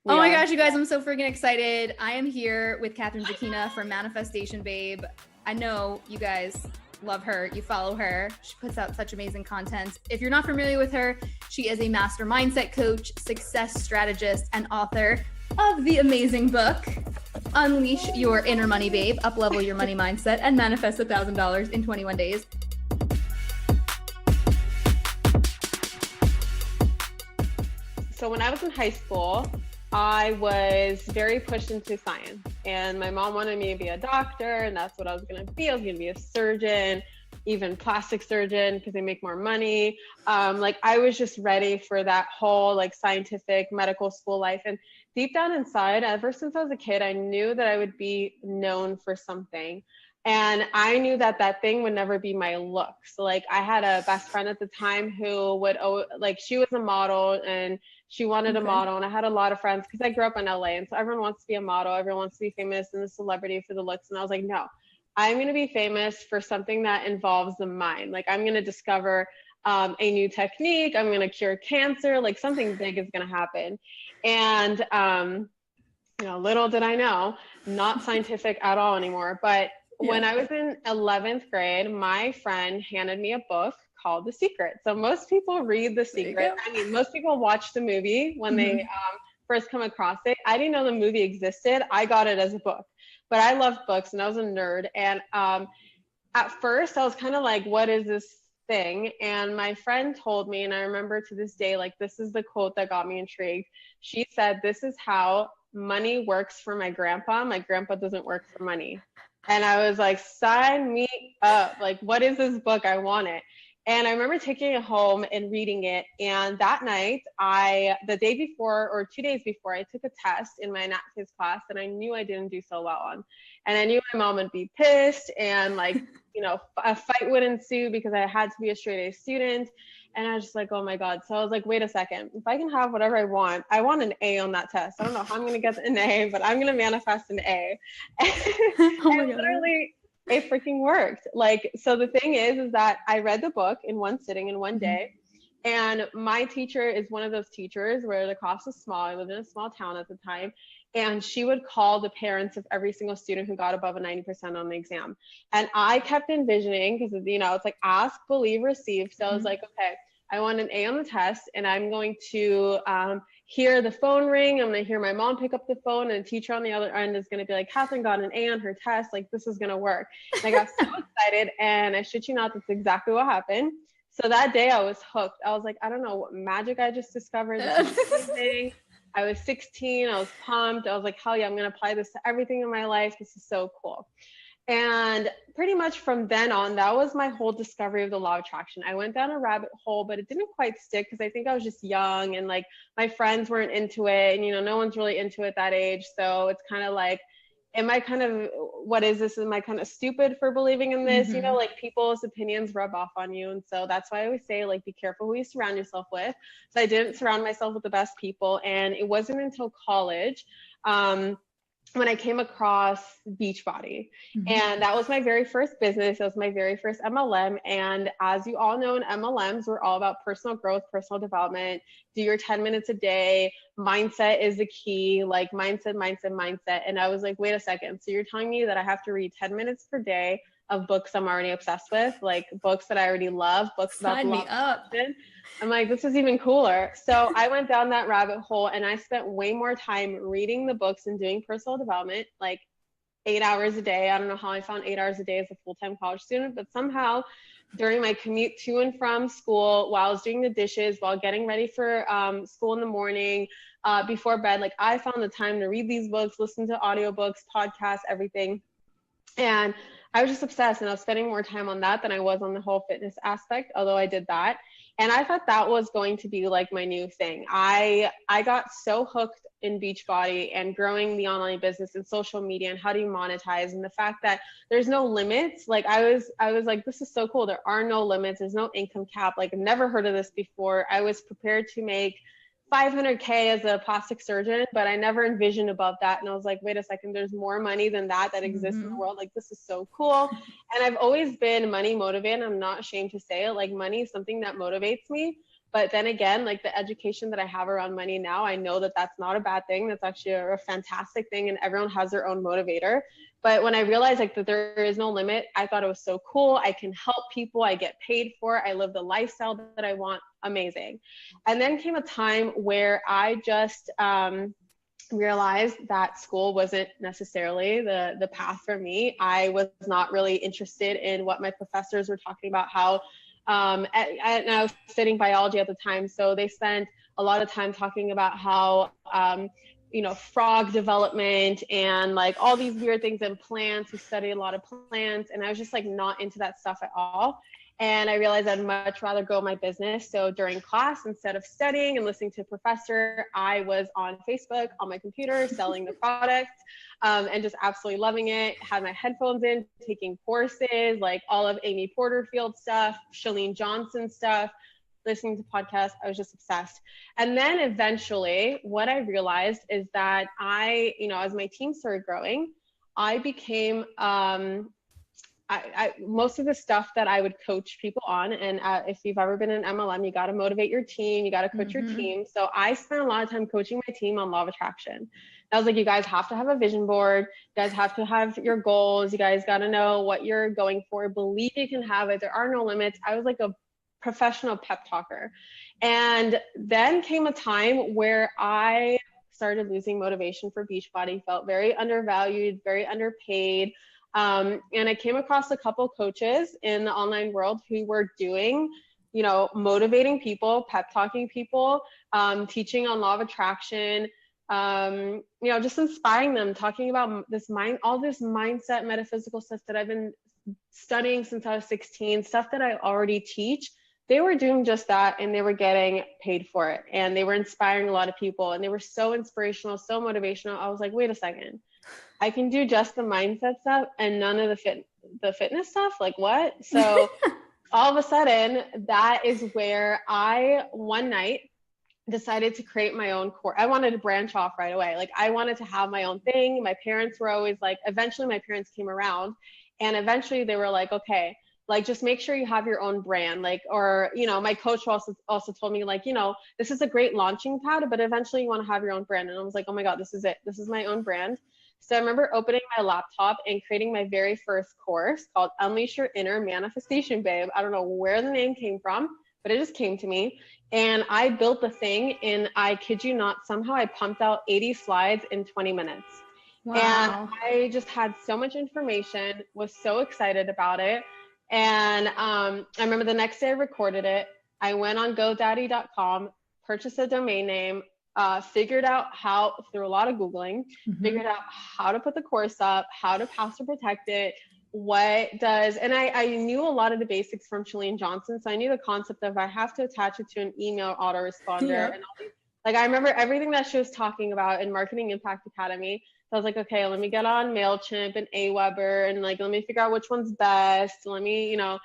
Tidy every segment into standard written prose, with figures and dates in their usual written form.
Oh my gosh, you guys, I'm so freaking excited. I am here with Kathrin Zenkina from Manifestation Babe. I know you guys love her. You follow her. She puts out such amazing content. If you're not familiar with her, she is a master mindset coach, success strategist, and author of the amazing book, Unleash Your Inner Money Babe, Uplevel Your Money Mindset, and Manifest $1,000 in 21 days. So when I was in high school, I was very pushed into science, and my mom wanted me to be a doctor, and that's what I was going to be. I was going to be a surgeon, even plastic surgeon, because they make more money. I was just ready for that whole scientific medical school life. And deep down inside, ever since I was a kid, I knew that I would be known for something. And I knew that that thing would never be my look. So I had a best friend at the time who would, she was a model and she wanted a model. And I had a lot of friends because I grew up in LA. And so everyone wants to be a model. Everyone wants to be famous and a celebrity for the looks. And I was like, no, I'm going to be famous for something that involves the mind. I'm going to discover a new technique. I'm going to cure cancer. Something big is going to happen. And, little did I know, not scientific at all anymore. But when I was in 11th grade, my friend handed me a book called The Secret. So most people read The Secret. I mean, most people watch the movie when they first come across it. I didn't know the movie existed. I got it as a book, but I loved books and I was a nerd. And at first I was kind of like, what is this thing? And my friend told me, and I remember to this day, this is the quote that got me intrigued. She said, "This is how money works for my grandpa. My grandpa doesn't work for money." And I was like, sign me up. What is this book? I want it. And I remember taking it home and reading it. And that night, the day before or 2 days before, I took a test in my nat phys class and I knew I didn't do so well on. And I knew my mom would be pissed and a fight would ensue because I had to be a straight A student. And I was just like, oh my God. So I was like, wait a second, if I can have whatever I want an A on that test. I don't know how I'm going to get an A, but I'm going to manifest an A. Oh my God. Literally, it freaking worked. So the thing is that I read the book in one sitting in one day. And my teacher is one of those teachers where the class was small. I lived in a small town at the time. And she would call the parents of every single student who got above a 90% on the exam. And I kept envisioning, because, it's ask, believe, receive. So I was like, okay, I want an A on the test and I'm going to hear the phone ring. I'm going to hear my mom pick up the phone and the teacher on the other end is going to be like, Kathrin got an A on her test. This is going to work. And I got so excited, and I shit you not, that's exactly what happened. So that day I was hooked. I was like, I don't know what magic I just discovered. This is amazing. I was 16. I was pumped. I was like, hell yeah, I'm going to apply this to everything in my life. This is so cool. And pretty much from then on, that was my whole discovery of the law of attraction. I went down a rabbit hole, but it didn't quite stick because I think I was just young and my friends weren't into it. And, no one's really into it that age. So it's kind of what is this? Am I kind of stupid for believing in this? People's opinions rub off on you. And so that's why I always say, be careful who you surround yourself with. So I didn't surround myself with the best people. And it wasn't until college, when I came across Beachbody. And that was my very first business. That was my very first MLM. And as you all know, in MLMs, we're all about personal growth, personal development, do your 10 minutes a day. Mindset is the key, mindset. And I was like, wait a second. So you're telling me that I have to read 10 minutes per day of books I'm already obsessed with, books that I already love, books about Sign me up. I'm like, this is even cooler. So I went down that rabbit hole and I spent way more time reading the books and doing personal development, 8 hours a day. I don't know how I found 8 hours a day as a full-time college student, but somehow during my commute to and from school, while I was doing the dishes, while getting ready for school in the morning, before bed, I found the time to read these books, listen to audiobooks, podcasts, everything. And I was just obsessed, and I was spending more time on that than I was on the whole fitness aspect, although I did that. And I thought that was going to be my new thing. I got so hooked in Beachbody and growing the online business and social media and how do you monetize, and the fact that there's no limits. I was like, this is so cool. There are no limits. There's no income cap. I've never heard of this before. I was prepared to make $500K as a plastic surgeon, but I never envisioned above that. And I was like, wait a second, there's more money than that exists in the world. This is so cool. And I've always been money motivated. I'm not ashamed to say it. Money is something that motivates me. But then again, like the education that I have around money now, I know that that's not a bad thing. That's actually a fantastic thing, and everyone has their own motivator. But when I realized like that there is no limit, I thought it was so cool. I can help people. I get paid for it. I live the lifestyle that I want. Amazing. And then came a time where I just realized that school wasn't necessarily the path for me. I was not really interested in what my professors were talking about, how and I was studying biology at the time. So they spent a lot of time talking about how, frog development and like all these weird things in plants. We studied a lot of plants, and I was just like not into that stuff at all. And I realized I'd much rather grow my business. So during class, instead of studying and listening to a professor, I was on Facebook on my computer selling the product, and just absolutely loving it. Had my headphones in, taking courses, like all of Amy Porterfield stuff, Chalene Johnson stuff, listening to podcasts. I was just obsessed. And then eventually what I realized is that as my team started growing, I became, most of the stuff that I would coach people on, and if you've ever been in MLM, you got to motivate your team, you got to coach your team. So I spent a lot of time coaching my team on law of attraction. I was like, you guys have to have a vision board. You guys have to have your goals. You guys got to know what you're going for. Believe you can have it. There are no limits. I was like a professional pep talker. And then came a time where I started losing motivation for Beachbody, felt very undervalued, very underpaid. And I came across a couple coaches in the online world who were doing, motivating people, pep talking people, teaching on law of attraction, just inspiring them, talking about all this mindset, metaphysical stuff that I've been studying since I was 16, stuff that I already teach. They were doing just that, and they were getting paid for it, and they were inspiring a lot of people, and they were so inspirational, so motivational. I was like, wait a second. I can do just the mindset stuff and none of the fitness stuff. Like what? So all of a sudden, that is where I one night decided to create my own course. I wanted to branch off right away. Like I wanted to have my own thing. My parents were always like, eventually my parents came around, and eventually they were like, okay, like just make sure you have your own brand. Like, or, my coach also told me like, this is a great launching pad, but eventually you want to have your own brand. And I was like, oh my God, this is it. This is my own brand. So I remember opening my laptop and creating my very first course called Unleash Your Inner Manifestation Babe. I don't know where the name came from, but it just came to me. And I built the thing, and I kid you not, somehow I pumped out 80 slides in 20 minutes. Wow. And I just had so much information, was so excited about it. And I remember the next day I recorded it. I went on GoDaddy.com, purchased a domain name, figured out how, through a lot of Googling, figured out how to put the course up, how to password protect it, and I knew a lot of the basics from Chalene Johnson. So I knew the concept of I have to attach it to an email autoresponder. Yep. And all these, like, I remember everything that she was talking about in Marketing Impact Academy. So I was like, okay, let me get on MailChimp and Aweber, and like, let me figure out which one's best. Let me, so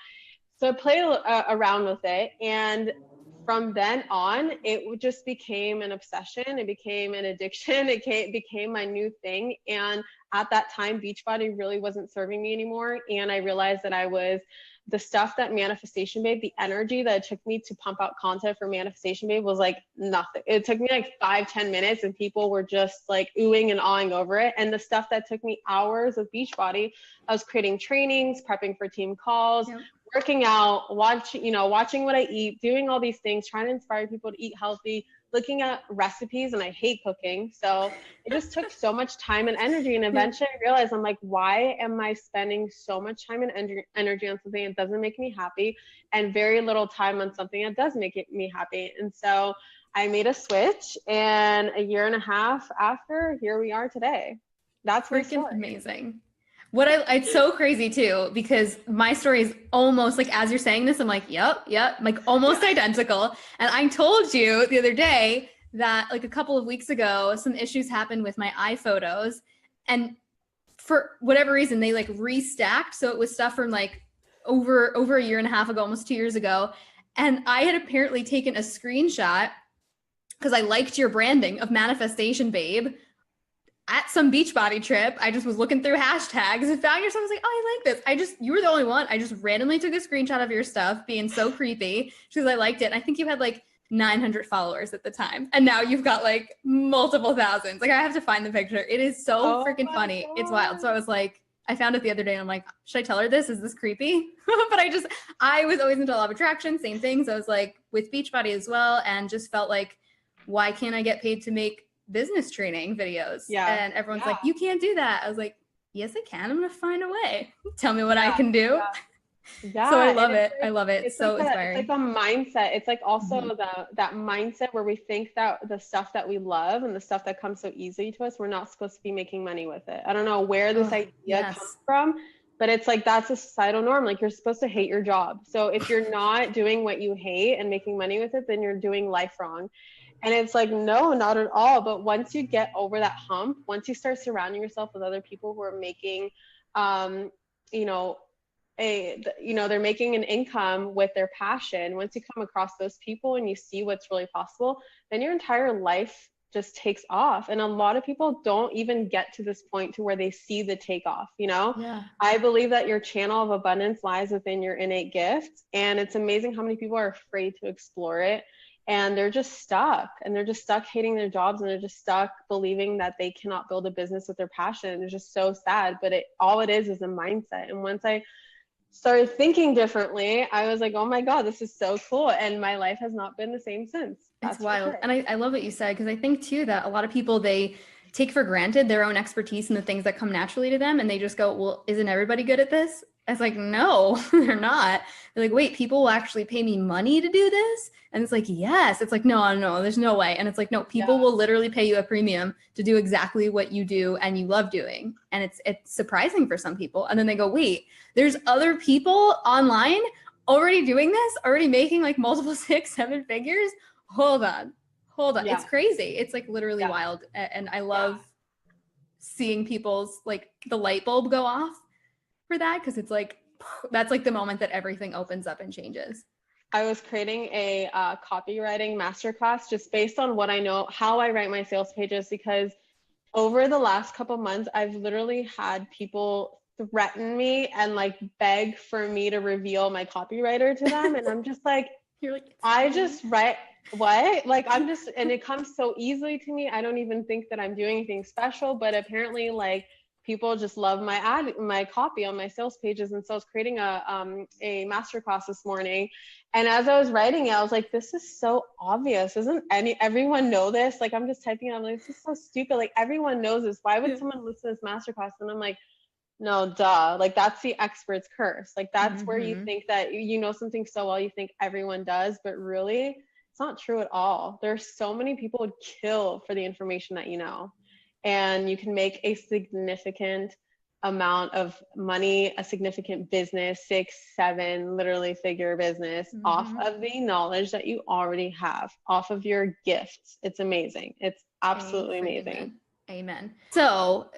I played around with it. And from then on, it just became an obsession. It became an addiction. It became my new thing. And at that time, Beachbody really wasn't serving me anymore. And I realized that the stuff that Manifestation Babe, the energy that it took me to pump out content for Manifestation Babe was like nothing. It took me like 5-10 minutes, and people were just like oohing and awing over it. And the stuff that took me hours with Beachbody, I was creating trainings, prepping for team calls, yep, working out, watching what I eat, doing all these things, trying to inspire people to eat healthy, looking at recipes, and I hate cooking. So it just took so much time and energy. And eventually I realized, I'm like, why am I spending so much time and energy on something that doesn't make me happy, and very little time on something that does make me happy? And so I made a switch, and a year and a half after, here we are today. That's freaking amazing. It's so crazy too, because my story is almost like, as you're saying this, I'm like, yep, like almost identical. And I told you the other day that like a couple of weeks ago, some issues happened with my iPhotos, and for whatever reason, they like restacked. So it was stuff from like over a year and a half ago, almost 2 years ago. And I had apparently taken a screenshot because I liked your branding of Manifestation Babe at some Beachbody trip. I just was looking through hashtags and found yourself. I was like, oh, I like this. You were the only one. I just randomly took a screenshot of your stuff being so creepy because I liked it. And I think you had like 900 followers at the time. And now you've got like multiple thousands. Like I have to find the picture. It is so freaking funny. God. It's wild. So I was like, I found it the other day and I'm like, should I tell her this? Is this creepy? But I was always into law of attraction, same things. I was like with Beachbody as well. And just felt like, why can't I get paid to make business training videos? Yeah. And everyone's like, you can't do that. I was like, yes, I can. I'm going to find a way. Tell me what I can do. Yeah. So I love it. I love it. It's so like inspiring. It's like a mindset. It's like also that mindset where we think that the stuff that we love and the stuff that comes so easily to us, we're not supposed to be making money with it. I don't know where this idea comes from, but it's like, that's a societal norm. Like you're supposed to hate your job. So if you're not doing what you hate and making money with it, then you're doing life wrong. And it's like, no, not at all. But once you get over that hump, once you start surrounding yourself with other people who are making, they're making an income with their passion. Once you come across those people and you see what's really possible, then your entire life just takes off. And a lot of people don't even get to this point to where they see the takeoff, I believe that your channel of abundance lies within your innate gifts. And it's amazing how many people are afraid to explore it. And they're just stuck, hating their jobs, and they're just stuck believing that they cannot build a business with their passion. It's just so sad, but all it is a mindset. And once I started thinking differently, I was like, oh my God, this is so cool. And my life has not been the same since. It's wild. Sure. And I love what you said, because I think too that a lot of people, they take for granted their own expertise and the things that come naturally to them. And they just go, well, isn't everybody good at this? It's like, no, they're not. They're like, wait, people will actually pay me money to do this? And it's like, yes. It's like, no, there's no way. And it's like, no, people will literally pay you a premium to do exactly what you do and you love doing. And it's surprising for some people. And then they go, wait, there's other people online already doing this, already making like multiple 6-7 figures. Hold on. Yeah. It's crazy. It's like literally wild. And I love seeing people's like the light bulb go off for that, because it's like that's like the moment that everything opens up and changes. I was creating a copywriting masterclass just based on what I know, how I write my sales pages, because over the last couple months, I've literally had people threaten me and like beg for me to reveal my copywriter to them. And I'm just like, I just write what? Like, I'm just, and it comes so easily to me. I don't even think that I'm doing anything special, but apparently like people just love my copy on my sales pages. And so I was creating a masterclass this morning. And as I was writing it, I was like, this is so obvious. Doesn't everyone know this? Like, I'm just typing it. I'm like, this is so stupid. Like, everyone knows this. Why would someone listen to this masterclass? And I'm like, no, duh. Like, that's the expert's curse. Like, that's where you think that you know something so well, you think everyone does, but really it's not true at all. There's so many people would kill for the information that you know. And you can make a significant amount of money, a significant business, 6-7 literally figure business off of the knowledge that you already have, off of your gifts. It's amazing. It's absolutely amazing. Amen. So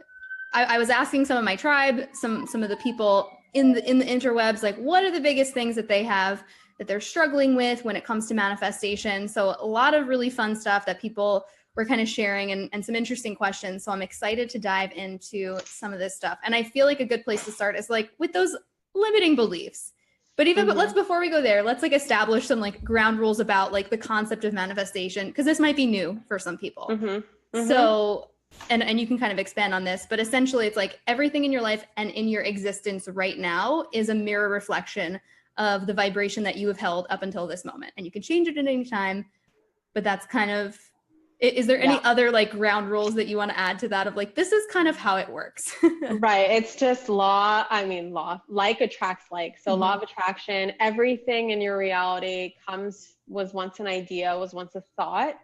I was asking some of my tribe, some of the people in the interwebs, like, what are the biggest things that they have that they're struggling with when it comes to manifestation? So a lot of really fun stuff that people were kind of sharing and some interesting questions. So I'm excited to dive into some of this stuff. And I feel like a good place to start is like with those limiting beliefs. But before we go there, let's like establish some like ground rules about like the concept of manifestation, because this might be new for some people. So, and you can kind of expand on this, but essentially it's like everything in your life and in your existence right now is a mirror reflection of the vibration that you have held up until this moment. And you can change it at any time, but that's kind of, is there any other like ground rules that you want to add to that of like, this is kind of how it works? Right. It's just law, like attracts like. So law of attraction, everything in your reality was once an idea, was once a thought.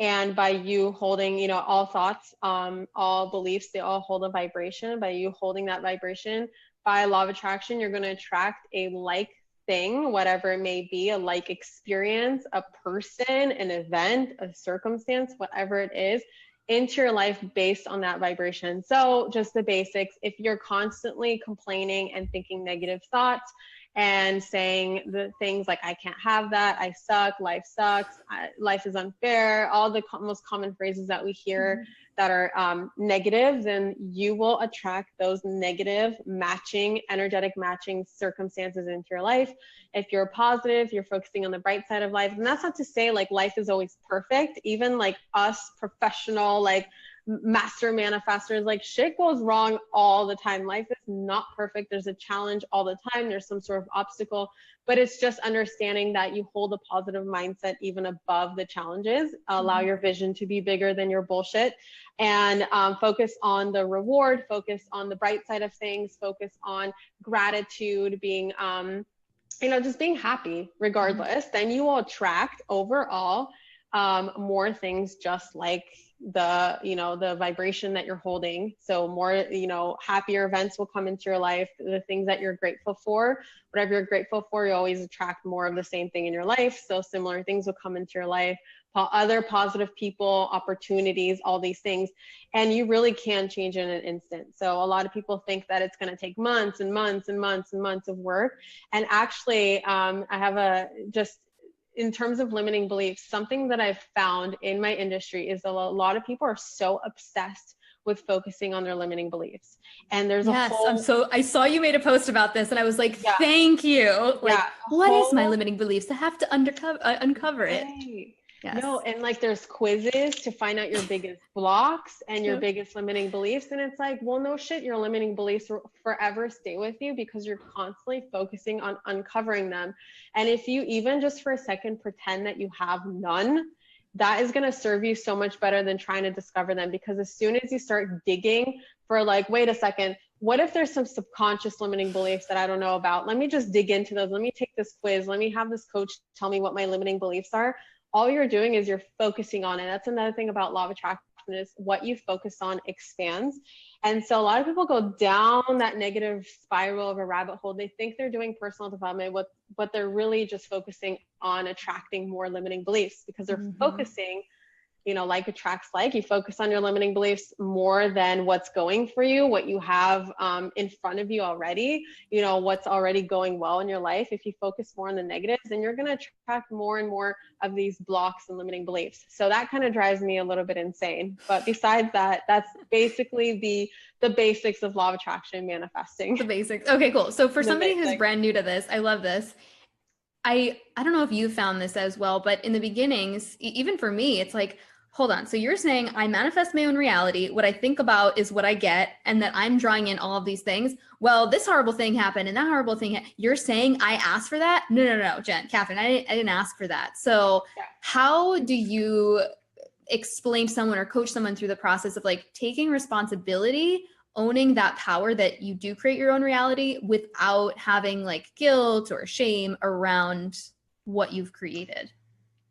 And by you holding, all thoughts, all beliefs, they all hold a vibration. By you holding that vibration, by law of attraction, you're going to attract a like thing, whatever it may be, a like experience, a person, an event, a circumstance, whatever it is, into your life based on that vibration. So just the basics, if you're constantly complaining and thinking negative thoughts and saying the things like, I can't have that, I suck, life sucks, life is unfair, all the most common phrases that we hear that are negative, then you will attract those negative energetic matching circumstances into your life. If you're positive, you're focusing on the bright side of life. And that's not to say like life is always perfect. Even like us professional, like master manifestors, like shit goes wrong all the time. Life is not perfect. There's a challenge all the time. There's some sort of obstacle, but it's just understanding that you hold a positive mindset even above the challenges. Allow your vision to be bigger than your bullshit, and focus on the reward, focus on the bright side of things, focus on gratitude, being just being happy regardless. Then you will attract overall more things just like the vibration that you're holding. So more, happier events will come into your life, the things that you're grateful for, whatever you're grateful for, you always attract more of the same thing in your life. So similar things will come into your life, other positive people, opportunities, all these things. And you really can change in an instant. So a lot of people think that it's going to take months and months and months and months of work. And actually, I have in terms of limiting beliefs, something that I've found in my industry is a lot of people are so obsessed with focusing on their limiting beliefs. And there's I saw you made a post about this and I was like, thank you. Like, what is my limiting beliefs? I have to uncover it. Right. Yes. No, and like there's quizzes to find out your biggest blocks and your biggest limiting beliefs. And it's like, well, no shit, your limiting beliefs will forever stay with you because you're constantly focusing on uncovering them. And if you even just for a second pretend that you have none, that is going to serve you so much better than trying to discover them. Because as soon as you start digging for like, wait a second, what if there's some subconscious limiting beliefs that I don't know about? Let me just dig into those. Let me take this quiz. Let me have this coach tell me what my limiting beliefs are. All you're doing is you're focusing on it. That's another thing about law of attraction is what you focus on expands. And so a lot of people go down that negative spiral of a rabbit hole. They think they're doing personal development, but they're really just focusing on attracting more limiting beliefs because they're focusing, like attracts like. You focus on your limiting beliefs more than what's going for you, what you have in front of you already, what's already going well in your life. If you focus more on the negatives, then you're going to attract more and more of these blocks and limiting beliefs. So that kind of drives me a little bit insane. But besides that, that's basically the basics of law of attraction and manifesting. The basics. Okay, cool. So for somebody who's brand new to this, I love this. I don't know if you found this as well, but in the beginnings, even for me, it's like, hold on. So you're saying I manifest my own reality. What I think about is what I get, and that I'm drawing in all of these things. Well, this horrible thing happened and that horrible thing. You're saying I asked for that? No, Kathrin, I didn't ask for that. So how do you explain to someone or coach someone through the process of like taking responsibility, owning that power that you do create your own reality without having like guilt or shame around what you've created?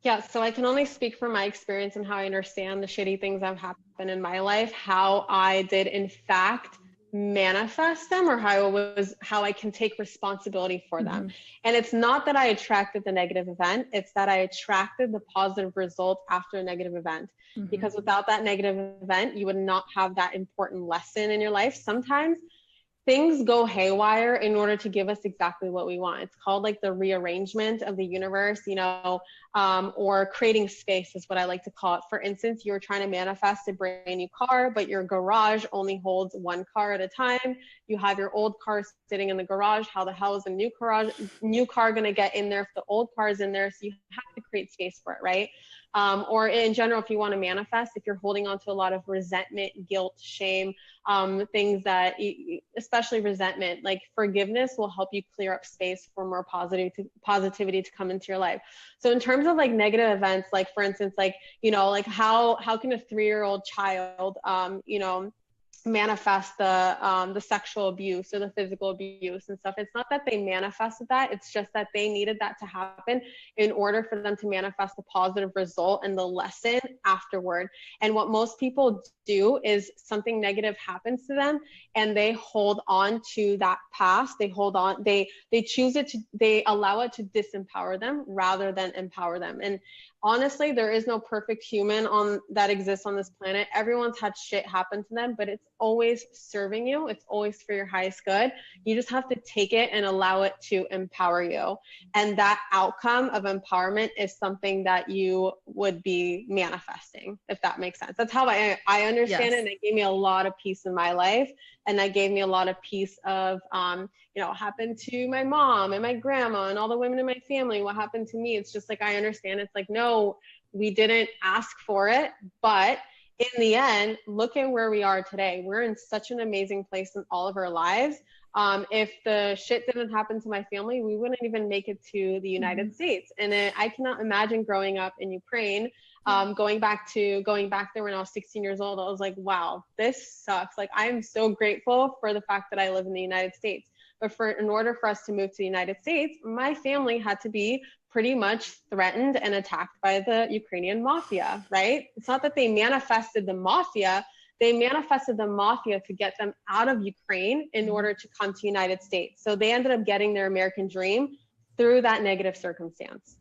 Yeah, so I can only speak from my experience and how I understand the shitty things that have happened in my life, how I did in fact manifest them, or how I can take responsibility for them. And it's not that I attracted the negative event, it's that I attracted the positive result after a negative event. Because without that negative event, you would not have that important lesson in your life. Sometimes things go haywire in order to give us exactly what we want. It's called like the rearrangement of the universe, or creating space is what I like to call it. For instance, you're trying to manifest a brand new car, but your garage only holds one car at a time. You have your old car sitting in the garage. How the hell is a new car going to get in there if the old car is in there? So you have to create space for it, right? Or in general, if you want to manifest, if you're holding on to a lot of resentment, guilt, shame, things that, especially resentment, like forgiveness will help you clear up space for more positivity to come into your life. So in terms of like negative events, like for instance, like, like how can a 3-year-old child, manifest the sexual abuse or the physical abuse and stuff. It's not that they manifested that, it's just that they needed that to happen in order for them to manifest the positive result and the lesson afterward. And what most people do is something negative happens to them and they hold on to that past. They hold on, they choose it to, they allow it to disempower them rather than empower them. And honestly, there is no perfect human that exists on this planet. Everyone's had shit happen to them, but it's always serving you. It's always for your highest good. You just have to take it and allow it to empower you. And that outcome of empowerment is something that you would be manifesting, if that makes sense. That's how I understand Yes. it. And it gave me a lot of peace in my life. And that gave me a lot of peace of, what happened to my mom and my grandma and all the women in my family, what happened to me. It's just like, I understand. It's like, no, we didn't ask for it, but in the end, look at where we are today. We're in such an amazing place in all of our lives. If the shit didn't happen to my family, we wouldn't even make it to the United States. And I cannot imagine growing up in Ukraine, going back there when I was 16 years old. I was like, wow, this sucks. Like, I am so grateful for the fact that I live in the United States. But in order for us to move to the United States, my family had to be pretty much threatened and attacked by the Ukrainian mafia, right? It's not that they manifested the mafia. They manifested the mafia to get them out of Ukraine in order to come to the United States. So they ended up getting their American dream through that negative circumstance.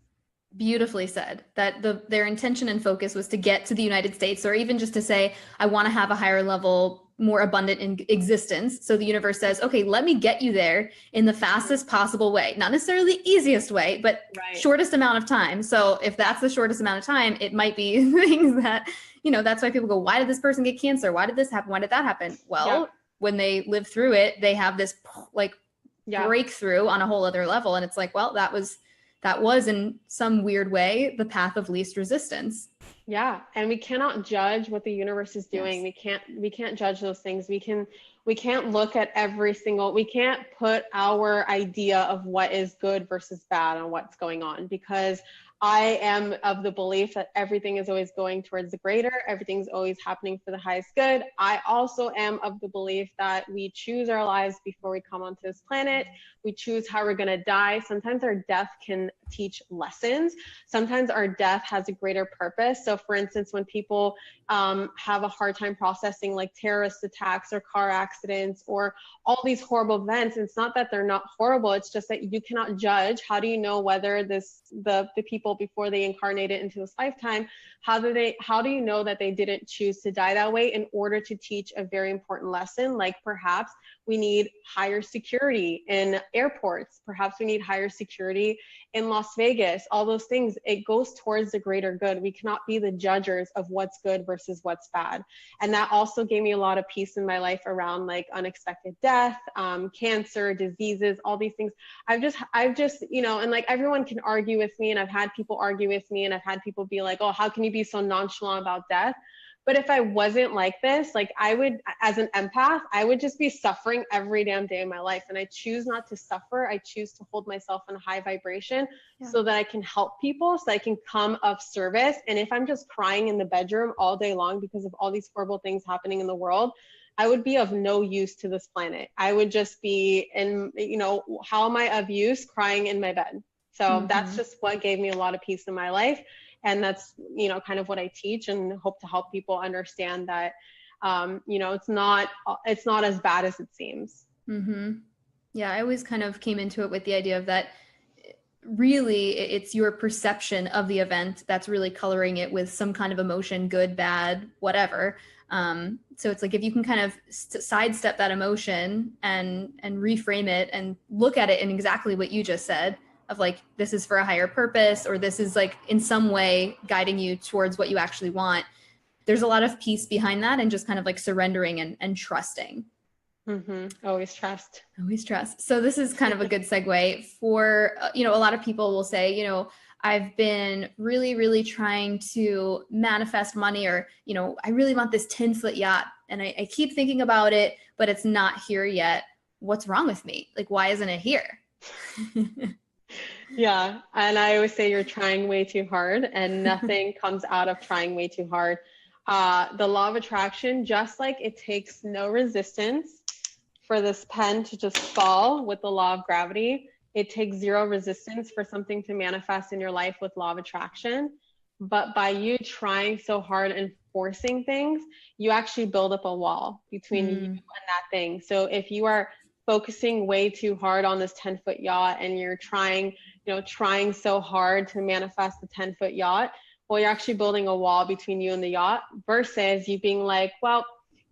Beautifully said. That their intention and focus was to get to the United States, or even just to say, I want to have a higher level, more abundant in existence. So the universe says, okay, let me get you there in the fastest possible way. Not necessarily the easiest way, but shortest amount of time. So if that's the shortest amount of time, it might be things that, that's why people go, why did this person get cancer? Why did this happen? Why did that happen? Well, when they live through it, they have this breakthrough on a whole other level. And it's like, well, that was in some weird way the path of least resistance. Yeah. And we cannot judge what the universe is doing. Yes. We can't judge those things. We can't look at we can't put our idea of what is good versus bad on what's going on, because I am of the belief that everything is always going towards the greater. Everything's always happening for the highest good. I also am of the belief that we choose our lives before we come onto this planet. We choose how we're going to die. Sometimes our death can teach lessons. Sometimes our death has a greater purpose. So for instance, when people have a hard time processing like terrorist attacks or car accidents or all these horrible events, it's not that they're not horrible. It's just that you cannot judge. How do you know whether the people before they incarnated into this lifetime, how do you know that they didn't choose to die that way in order to teach a very important lesson? Like perhaps we need higher security in airports. Perhaps we need higher security in Las Vegas. All those things, it goes towards the greater good. We cannot be the judges of what's good versus what's bad. And that also gave me a lot of peace in my life around like unexpected death, cancer, diseases, all these things. I've just, and like everyone can argue with me, and I've had people argue with me, and I've had people be like, oh, how can you be so nonchalant about death? But if I wasn't like this, like I would, as an empath, I would just be suffering every damn day of my life. And I choose not to suffer. I choose to hold myself in a high vibration so that I can help people, so I can come of service. And if I'm just crying in the bedroom all day long because of all these horrible things happening in the world, I would be of no use to this planet. I would just be how am I of use crying in my bed? So that's just what gave me a lot of peace in my life. And that's, kind of what I teach and hope to help people understand that, it's not as bad as it seems. Mm-hmm. Yeah. I always kind of came into it with the idea of that really it's your perception of the event that's really coloring it with some kind of emotion, good, bad, whatever. So it's like, if you can kind of sidestep that emotion and reframe it and look at it in exactly what you just said, of like, this is for a higher purpose, or this is like in some way guiding you towards what you actually want. There's a lot of peace behind that, and just kind of like surrendering and trusting. Always trust. Always trust. So this is kind of a good segue for, a lot of people will say, I've been really, really trying to manifest money, or, I really want this 10-foot yacht, and I keep thinking about it, but it's not here yet. What's wrong with me? Like, why isn't it here? Yeah. And I always say you're trying way too hard, and nothing comes out of trying way too hard. The law of attraction, just like it takes no resistance for this pen to just fall with the law of gravity, it takes zero resistance for something to manifest in your life with law of attraction. But by you trying so hard and forcing things, you actually build up a wall between you and that thing. So if you are focusing way too hard on this 10-foot yacht, and you're trying so hard to manifest the 10-foot yacht, well, you're actually building a wall between you and the yacht, versus you being like, well,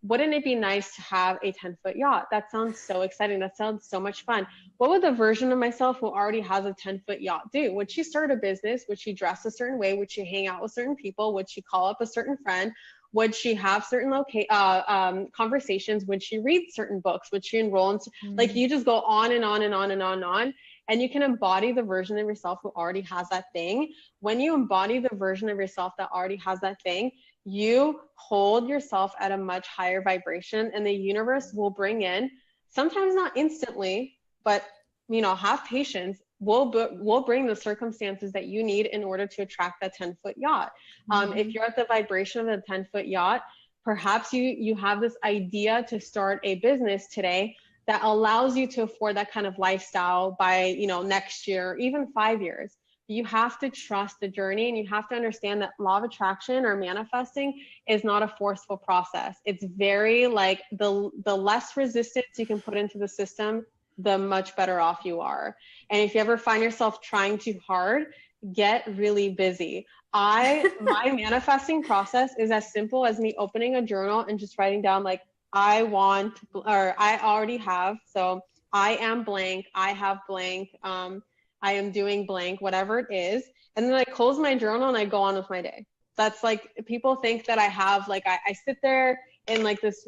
wouldn't it be nice to have a 10-foot yacht? That sounds so exciting. That sounds so much fun. What would the version of myself who already has a 10-foot yacht do? Would she start a business? Would she dress a certain way? Would she hang out with certain people? Would she call up a certain friend? Would she have certain conversations? Would she read certain books? Would she enroll in, like, you just go on and on and on and on and on. And you can embody the version of yourself who already has that thing. When you embody the version of yourself that already has that thing, you hold yourself at a much higher vibration, and the universe will bring in, sometimes not instantly, but, you know, have patience. We'll bring the circumstances that you need in order to attract that 10-foot yacht. If you're at the vibration of a 10-foot yacht, perhaps you have this idea to start a business today that allows you to afford that kind of lifestyle by, you know, next year, or even 5 years. You have to trust the journey, and you have to understand that law of attraction or manifesting is not a forceful process. It's very like the less resistance you can put into the system, the much better off you are. And if you ever find yourself trying too hard, get really busy. My manifesting process is as simple as me opening a journal and just writing down, like, I want, or I already have, so I am blank, I have blank, I am doing blank, whatever it is. And then I close my journal and I go on with my day. That's like, people think that I have, like, I sit there in this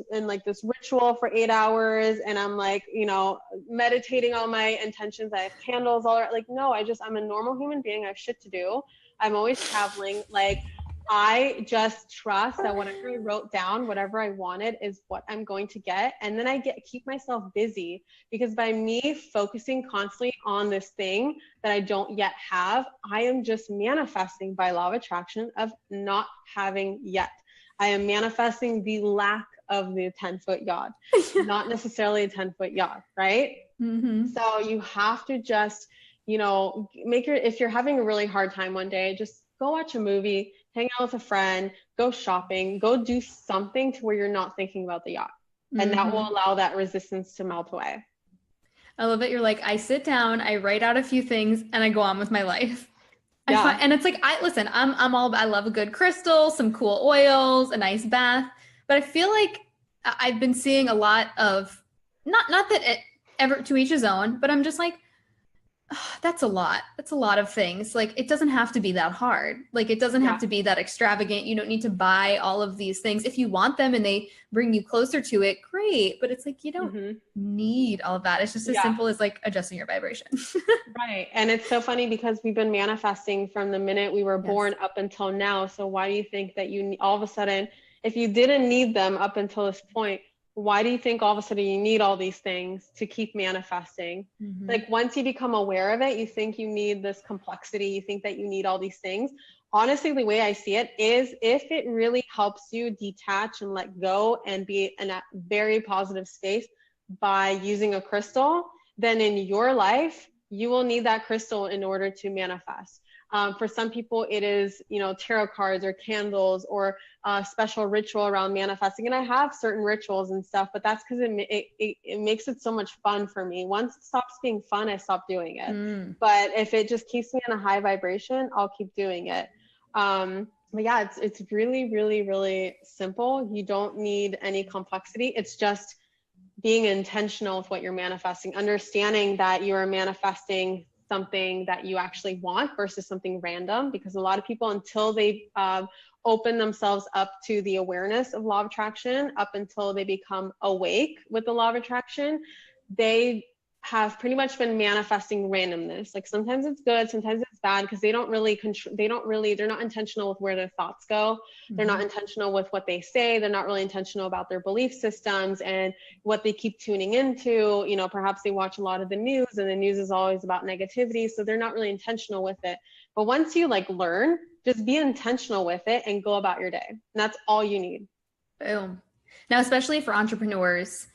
ritual for 8 hours, and I'm like, you know, meditating on my intentions. I have candles all right. Like, no, I'm a normal human being. I have shit to do. I'm always traveling. Like, I just trust that whatever I wrote down, whatever I wanted is what I'm going to get. And then I keep myself busy, because by me focusing constantly on this thing that I don't yet have, I am just manifesting by law of attraction of not having yet. I am manifesting the lack of the 10-foot yacht, not necessarily a 10-foot yacht, right? Mm-hmm. So you have to just, you know, if you're having a really hard time one day, just go watch a movie, hang out with a friend, go shopping, go do something to where you're not thinking about the yacht. And that will allow that resistance to melt away. I love it. You're like, I sit down, I write out a few things, and I go on with my life. Yeah. And it's like, I love a good crystal, some cool oils, a nice bath. But I feel like I've been seeing a lot of, not that it ever to each his own, but I'm just like, that's a lot. That's a lot of things. Like, it doesn't have to be that hard. Like, it doesn't have to be that extravagant. You don't need to buy all of these things. If you want them and they bring you closer to it, great. But it's like, you don't need all of that. It's just as simple as like adjusting your vibration. Right. And it's so funny because we've been manifesting from the minute we were born up until now. So why do you think that all of a sudden, if you didn't need them up until this point, why do you think all of a sudden you need all these things to keep manifesting? Like, once you become aware of it, you think you need this complexity, you think that you need all these things. Honestly, the way I see it is, if it really helps you detach and let go and be in a very positive space by using a crystal, then in your life, you will need that crystal in order to manifest. For some people, it is, you know, tarot cards or candles or a special ritual around manifesting. And I have certain rituals and stuff, but that's because it makes it so much fun for me. Once it stops being fun, I stop doing it. But if it just keeps me in a high vibration, I'll keep doing it. But yeah, it's really, really, really simple. You don't need any complexity. It's just being intentional with what you're manifesting, understanding that you are manifesting something that you actually want versus something random. Because a lot of people, until they open themselves up to the awareness of law of attraction, up until they become awake with the law of attraction, they have pretty much been manifesting randomness. Like, sometimes it's good, sometimes it's bad, because they're not intentional with where their thoughts go. They're not intentional with what they say. They're not really intentional about their belief systems and what they keep tuning into. You know, perhaps they watch a lot of the news, and the news is always about negativity. So they're not really intentional with it. But once you learn, just be intentional with it and go about your day. And that's all you need. Boom. Now, especially for entrepreneurs,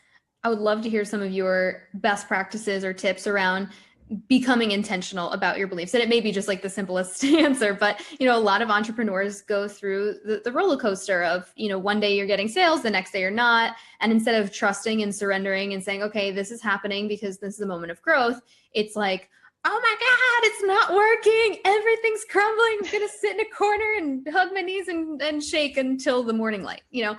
I would love to hear some of your best practices or tips around becoming intentional about your beliefs. And it may be just like the simplest answer, but, you know, a lot of entrepreneurs go through the roller coaster of, you know, one day you're getting sales, the next day you're not. And instead of trusting and surrendering and saying, okay, this is happening because this is a moment of growth, it's like, oh my God, it's not working. Everything's crumbling. I'm going to sit in a corner and hug my knees and shake until the morning light, you know?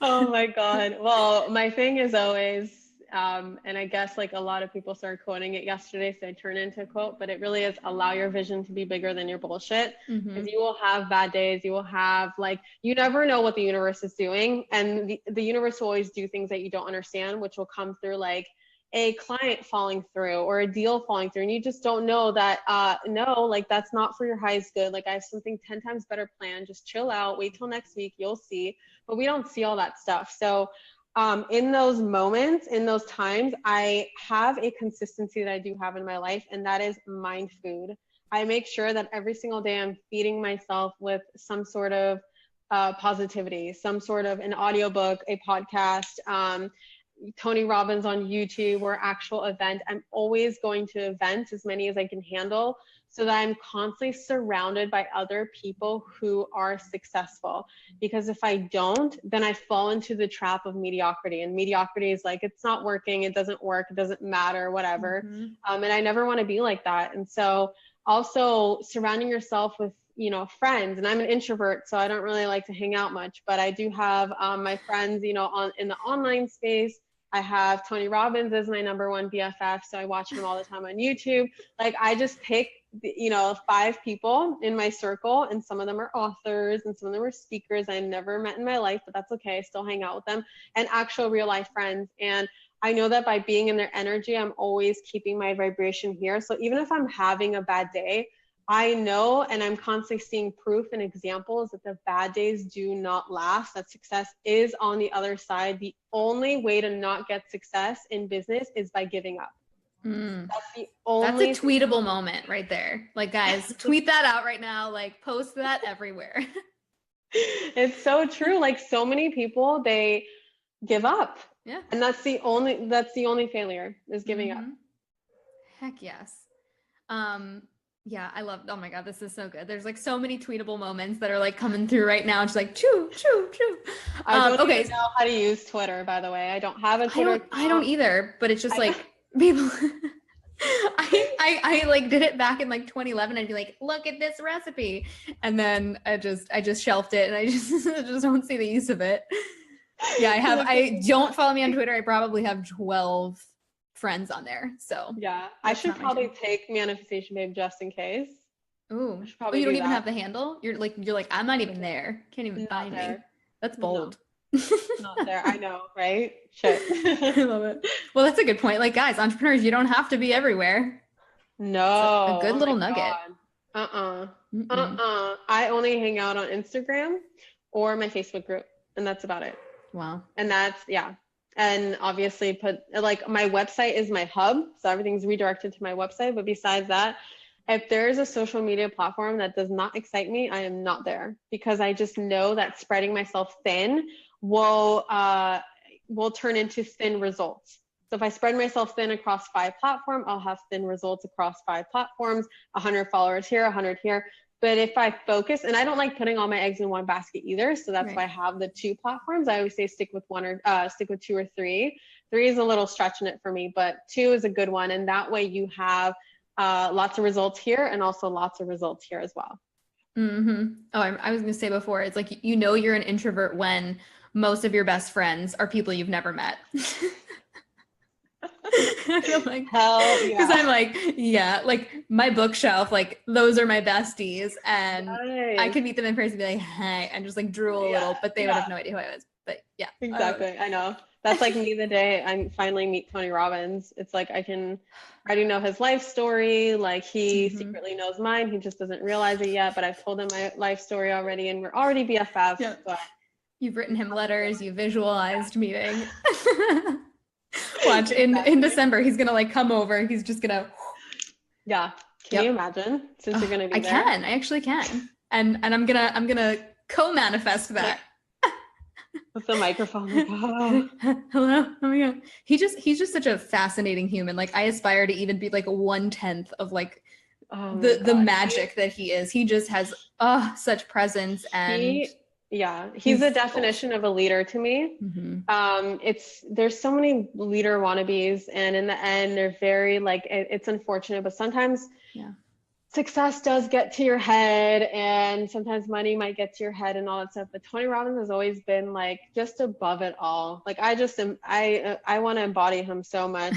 Oh my God. Well, my thing is always, and I guess like a lot of people started quoting it yesterday, so I turned it into a quote, but it really is allow your vision to be bigger than your bullshit. Because you will have bad days. You will have like, you never know what the universe is doing. And the universe will always do things that you don't understand, which will come through like a client falling through or a deal falling through. And you just don't know that, no, like that's not for your highest good. Like I have something 10 times better planned. Just chill out, wait till next week, you'll see. But we don't see all that stuff. So in those moments, in those times, I have a consistency that I do have in my life, and that is mind food. I make sure that every single day I'm feeding myself with some sort of positivity, some sort of an audiobook, a podcast, Tony Robbins on YouTube or actual event. I'm always going to events, as many as I can handle, so that I'm constantly surrounded by other people who are successful. Because if I don't, then I fall into the trap of mediocrity. And mediocrity is like, it's not working, it doesn't work, it doesn't matter, whatever. And I never want to be like that. And so also surrounding yourself with, you know, friends. And I'm an introvert, so I don't really like to hang out much, but I do have my friends, you know, in the online space. I have Tony Robbins as my number one BFF, so I watch him all the time on YouTube. Like I just pick, you know, 5 people in my circle, and some of them are authors and some of them are speakers I've never met in my life, but that's okay. I still hang out with them, and actual real life friends. And I know that by being in their energy, I'm always keeping my vibration here. So even if I'm having a bad day, I know, and I'm constantly seeing proof and examples that the bad days do not last, that success is on the other side. The only way to not get success in business is by giving up. That's the only. That's a tweetable moment right there. Like, guys, tweet that out right now. Like, post that everywhere. It's so true. Like, so many people, they give up. Yeah. And that's the only failure, is giving up. Heck yes. Yeah, I love, oh my God, this is so good. There's like so many tweetable moments that are like coming through right now. It's like, choo, choo, choo. I don't even know how to use Twitter, by the way. I don't have a Twitter. I don't either, but it's just like people, I like did it back in like 2011. I'd be like, look at this recipe. And then I just shelved it, and I just don't see the use of it. Yeah, I don't follow me on Twitter. I probably have 12 friends on there. So yeah, I should probably take Manifestation Babe just in case. Ooh, you don't even have the handle? You're like, I'm not even there. Can't even find me. That's bold. No. Not there. I know, right? Shit. I love it. Well, that's a good point. Like, guys, entrepreneurs, you don't have to be everywhere. No. It's a good little nugget. I only hang out on Instagram or my Facebook group, and that's about it. Wow. And that's, yeah. And obviously like my website is my hub. So everything's redirected to my website. But besides that, if there's a social media platform that does not excite me, I am not there, because I just know that spreading myself thin will turn into thin results. So if I spread myself thin across 5 platforms, I'll have thin results across 5 platforms, 100 followers here, 100 here. But if I focus, and I don't like putting all my eggs in one basket either, so that's why I have the 2 platforms. I always say stick with 2 or 3. 3 is a little stretching it for me, but 2 is a good one. And that way you have lots of results here and also lots of results here as well. Oh, I was going to say before, it's like, you know, you're an introvert when most of your best friends are people you've never met. I feel like, hell yeah. Because I'm like, yeah, like my bookshelf, like those are my besties, and I could meet them in person and be like, hey, and just like drool a little, but they would have no idea who I was. But yeah, exactly. I know. That's like me the day I finally meet Tony Robbins. It's like I already know his life story. Like he secretly knows mine. He just doesn't realize it yet. But I've told him my life story already, and we're already BFFs. Yeah. But you've written him letters. You visualized meeting. Watch in December, he's gonna like come over. He's just gonna. Yeah. Can you imagine? Since you're gonna be there. I actually can. And I'm gonna co-manifest that. With the microphone. Like, oh. Hello. Oh my God. He's just such a fascinating human. Like I aspire to even be like 1/10 of like the magic that he is. He just has such presence, and Yeah, he's the definition of a leader to me. There's so many leader wannabes, and in the end, they're very like, it's unfortunate, but sometimes success does get to your head, and sometimes money might get to your head and all that stuff. But Tony Robbins has always been like just above it all. Like I want to embody him so much.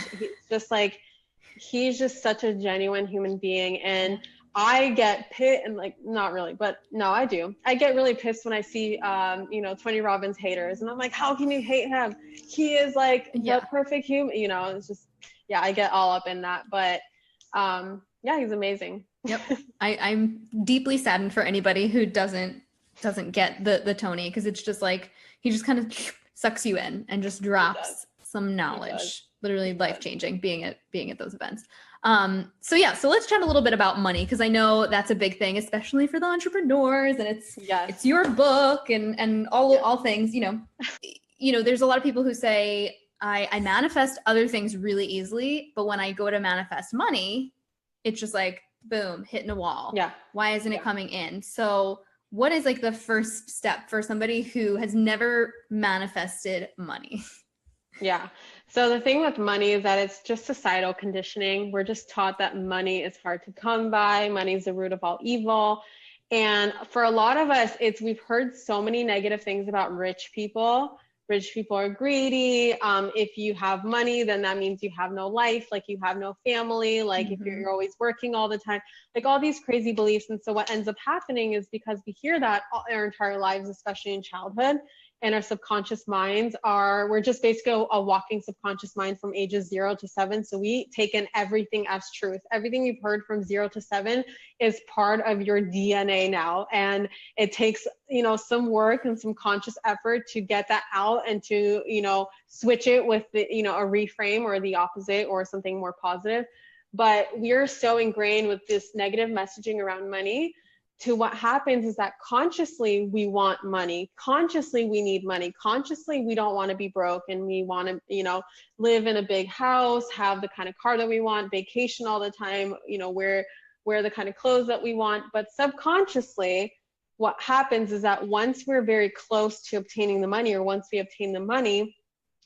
He's just such a genuine human being, and I get pissed, and like, not really, but no, I do. I get really pissed when I see, Tony Robbins haters, and I'm like, how can you hate him? He is like the perfect human, it's just, I get all up in that, but he's amazing. Yep. I'm deeply saddened for anybody who doesn't get the Tony, because it's just like, he just kind of sucks you in and just drops some knowledge, literally life-changing, being at those events. So let's chat a little bit about money, because I know that's a big thing, especially for the entrepreneurs, and it's your book and all things, there's a lot of people who say, I manifest other things really easily, but when I go to manifest money, it's just like, boom, hitting a wall. Yeah. Why isn't it coming in? So what is like the first step for somebody who has never manifested money? Yeah. So the thing with money is that it's just societal conditioning. We're just taught that money is hard to come by. Money is the root of all evil. And for a lot of us, we've heard so many negative things about rich people. Rich people are greedy. If you have money, then that means you have no life, like you have no family, like if you're always working all the time, like all these crazy beliefs. And so what ends up happening is, because we hear that our entire lives, especially in childhood, and our subconscious minds we're just basically a walking subconscious mind from ages 0 to 7. So we take in everything as truth. Everything you've heard from 0 to 7 is part of your DNA now. And it takes, some work and some conscious effort to get that out and to, switch it with a reframe or the opposite or something more positive. But we're so ingrained with this negative messaging around money, to what happens is that consciously we want money, consciously we need money, consciously we don't want to be broke, and we want to, live in a big house, have the kind of car that we want, vacation all the time, wear the kind of clothes that we want. But subconsciously, what happens is that once we're very close to obtaining the money, or once we obtain the money,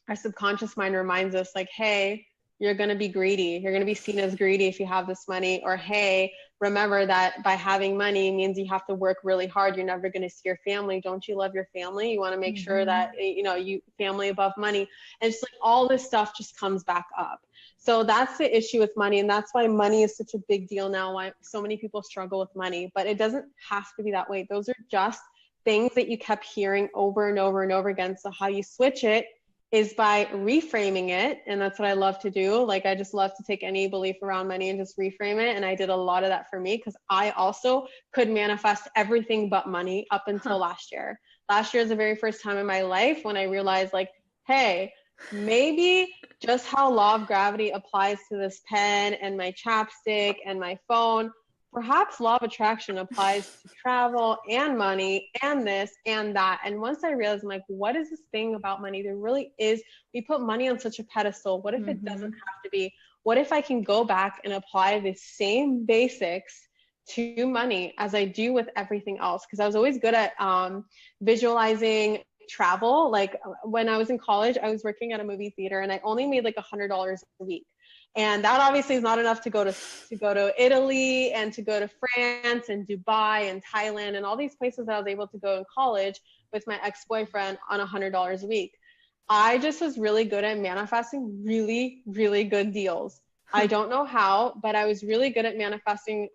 our subconscious mind reminds us like, hey, you're going to be greedy. You're going to be seen as greedy if you have this money. Or, hey, remember that by having money means you have to work really hard. You're never going to see your family. Don't you love your family? You want to make sure that, you family above money. And it's like all this stuff just comes back up. So that's the issue with money. And that's why money is such a big deal now, why so many people struggle with money. But it doesn't have to be that way. Those are just things that you kept hearing over and over and over again. So how you switch it is by reframing it. And that's what I love to do. Like, I just love to take any belief around money and just reframe it. And I did a lot of that for me, because I also could manifest everything but money up until last year. Last year is the very first time in my life when I realized, like, hey, maybe just how law of gravity applies to this pen and my chapstick and my phone, perhaps law of attraction applies to travel and money and this and that. And once I realized, I'm like, what is this thing about money? There really is. We put money on such a pedestal. What if it doesn't have to be? What if I can go back and apply the same basics to money as I do with everything else? Because I was always good at visualizing travel. Like when I was in college, I was working at a movie theater, and I only made like $100 a week. And that obviously is not enough to go to Italy and to go to France and Dubai and Thailand and all these places that I was able to go in college with my ex-boyfriend on $100 a week. I just was really good at manifesting really, really good deals. I don't know how, but I was really good at manifesting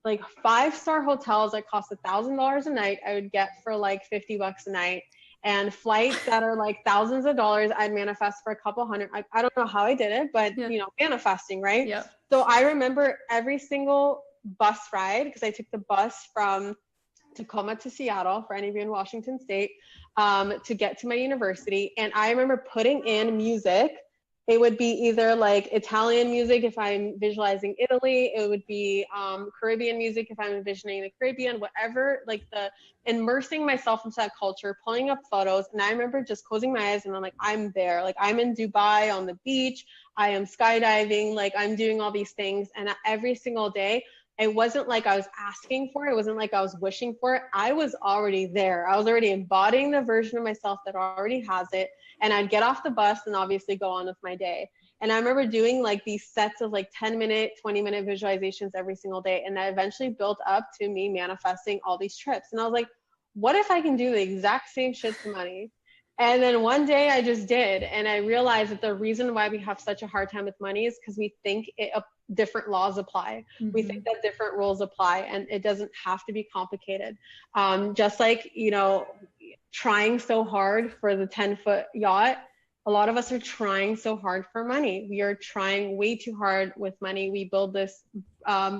like 5-star hotels that cost $1,000 a night. I would get for like $50 a night. And flights that are like thousands of dollars, I'd manifest for a couple hundred. I don't know how I did it, but manifesting, right? Yeah. So I remember every single bus ride, because I took the bus from Tacoma to Seattle, for any of you in Washington State, to get to my university. And I remember putting in music. It would be either like Italian music if I'm visualizing Italy. It would be Caribbean music if I'm envisioning the Caribbean, whatever, like immersing myself into that culture, pulling up photos. And I remember just closing my eyes and I'm like, I'm there. Like, I'm in Dubai on the beach. I am skydiving. Like, I'm doing all these things. And every single day, It wasn't like I was asking for it. It wasn't like I was wishing for it. I was already there. I was already embodying the version of myself that already has it. And I'd get off the bus and obviously go on with my day. And I remember doing like these sets of like 10-minute, 20-minute visualizations every single day. And that eventually built up to me manifesting all these trips. And I was like, what if I can do the exact same shit to money? And then one day I just did. And I realized that the reason why we have such a hard time with money is because we think different laws apply. Mm-hmm. We think that different rules apply, and it doesn't have to be complicated. Just like, you know, trying so hard for the 10-foot yacht, a lot of us are trying so hard for money. We are trying way too hard with money. We build this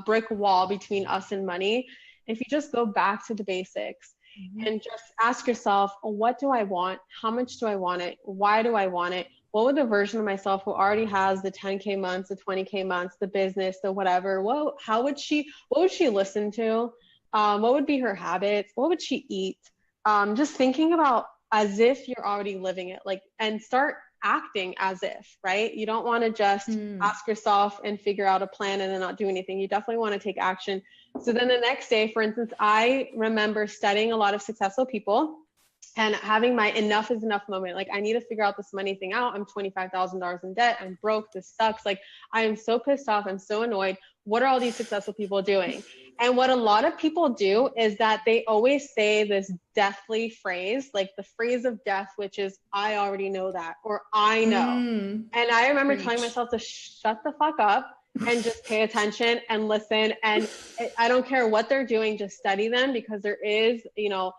brick wall between us and money. If you just go back to the basics, mm-hmm. and just ask yourself, what do I want? How much do I want it? Why do I want it? What would the version of myself who already has the 10K months, the 20K months, the business, the whatever, what would she listen to? What would be her habits? What would she eat? Just thinking about as if you're already living it, like, and start acting as if, right? You don't want to just ask yourself and figure out a plan and then not do anything. You definitely want to take action. So then the next day, for instance, I remember studying a lot of successful people and having my enough is enough moment. Like, I need to figure out this money thing out. I'm $25,000 in debt. I'm broke. This sucks. Like, I am so pissed off. I'm so annoyed. What are all these successful people doing? And what a lot of people do is that they always say this deathly phrase, like the phrase of death, which is, I already know that, or I know. And I remember telling myself to shut the fuck up and just pay attention and listen. And I don't care what they're doing, just study them, because there is, you know,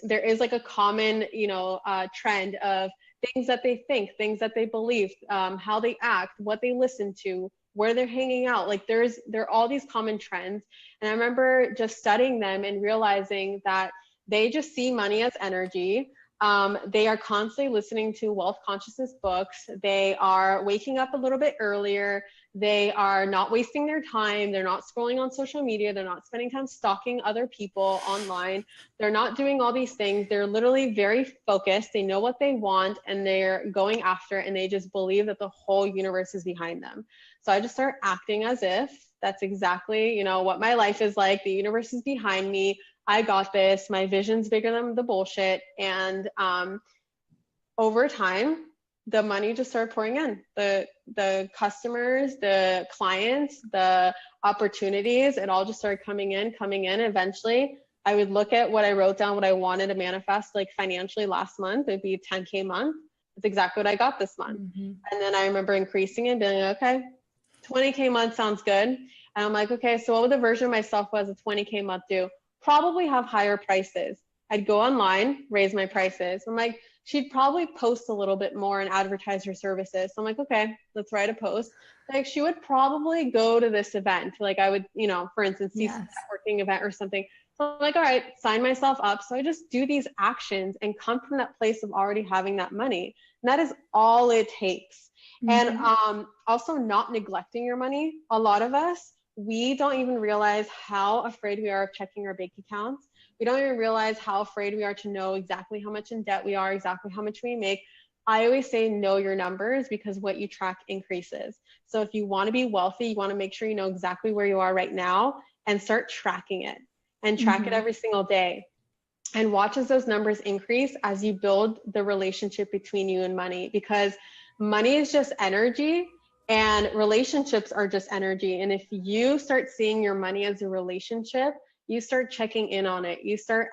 there is like a common, you know, trend of things that they think, things that they believe, how they act, what they listen to, where they're hanging out. Like there are all these common trends. And I remember just studying them and realizing that they just see money as energy. They are constantly listening to wealth consciousness books. They are waking up a little bit earlier. They are not wasting their time. They're not scrolling on social media. They're not spending time stalking other people online. They're not doing all these things. They're literally very focused. They know what they want and they're going after it, and they just believe that the whole universe is behind them. So I just start acting as if that's exactly, you know, what my life is like. The universe is behind me. I got this. My vision's bigger than the bullshit. And over time, the money just started pouring in. The customers, the clients, the opportunities, it all just started coming in. Eventually, I would look at what I wrote down, what I wanted to manifest, like financially last month. It'd be a 10K month. That's exactly what I got this month. Mm-hmm. And then I remember increasing it and being like, okay, 20K month sounds good. And I'm like, okay, so what would the version of myself who has a 20K month do? Probably have higher prices. I'd go online, raise my prices. I'm like, she'd probably post a little bit more and advertise her services. So I'm like, okay, let's write a post. Like, she would probably go to this event. Like, I would, you know, for instance, see some networking event or something. So I'm like, all right, sign myself up. So I just do these actions and come from that place of already having that money. And that is all it takes. Mm-hmm. And also not neglecting your money. A lot of us, we don't even realize how afraid we are of checking our bank accounts. We don't even realize how afraid we are to know exactly how much in debt we are, exactly how much we make. I always say know your numbers, because what you track increases. So if you want to be wealthy, you want to make sure you know exactly where you are right now and start tracking it, and track it every single day. And watch as those numbers increase as you build the relationship between you and money, because money is just energy. And relationships are just energy. And if you start seeing your money as a relationship, you start checking in on it. You start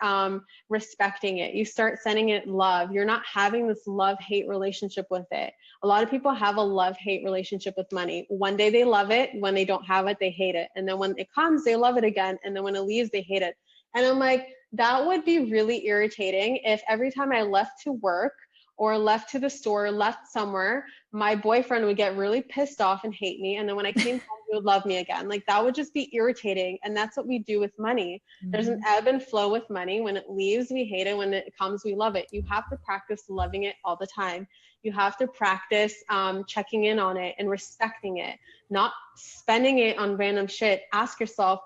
respecting it. You start sending it love. You're not having this love-hate relationship with it. A lot of people have a love-hate relationship with money. One day they love it. When they don't have it, they hate it. And then when it comes, they love it again. And then when it leaves, they hate it. And I'm like, that would be really irritating if every time I left to work or left to the store, left somewhere, my boyfriend would get really pissed off and hate me. And then when I came home, he would love me again. Like, that would just be irritating. And that's what we do with money. Mm-hmm. There's an ebb and flow with money. When it leaves, we hate it. When it comes, we love it. You have to practice loving it all the time. You have to practice checking in on it and respecting it, not spending it on random shit. Ask yourself,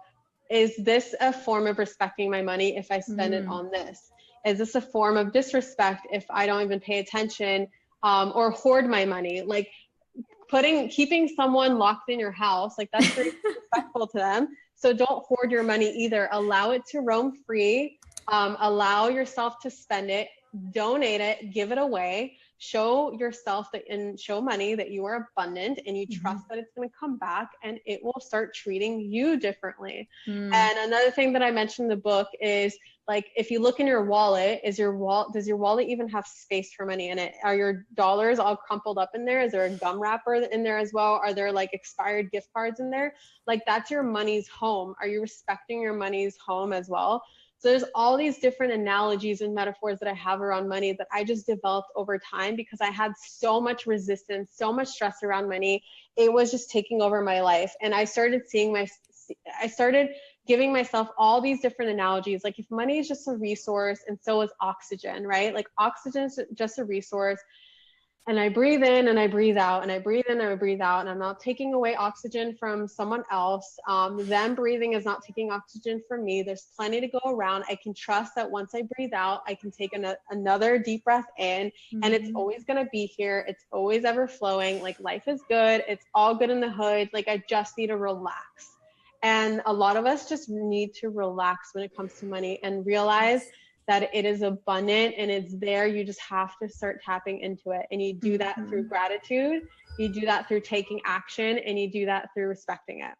is this a form of respecting my money if I spend it on this? Is this a form of disrespect if I don't even pay attention or hoard my money? Like, keeping someone locked in your house, like that's very disrespectful to them. So don't hoard your money either. Allow it to roam free. Allow yourself to spend it, donate it, give it away, show yourself that, and show money that you are abundant and you trust that it's going to come back, and it will start treating you differently. And another thing that I mentioned in the book is, like, if you look in your wallet, does your wallet even have space for money in it? Are your dollars all crumpled up in there? Is there a gum wrapper in there as well? Are there like expired gift cards in there? Like, that's your money's home. Are you respecting your money's home as well? So there's all these different analogies and metaphors that I have around money that I just developed over time because I had so much resistance, so much stress around money. It was just taking over my life. And I started giving myself all these different analogies. Like, if money is just a resource, and so is oxygen, right? Like, oxygen is just a resource. And I breathe in and I breathe out, and I breathe in and I breathe out, and I'm not taking away oxygen from someone else. Them breathing is not taking oxygen from me. There's plenty to go around. I can trust that once I breathe out, I can take another deep breath in, and it's always going to be here. It's always ever flowing. Like, life is good. It's all good in the hood. Like, I just need to relax. And a lot of us just need to relax when it comes to money and realize that it is abundant and it's there. You just have to start tapping into it. And you do that through gratitude. You do that through taking action, and you do that through respecting it.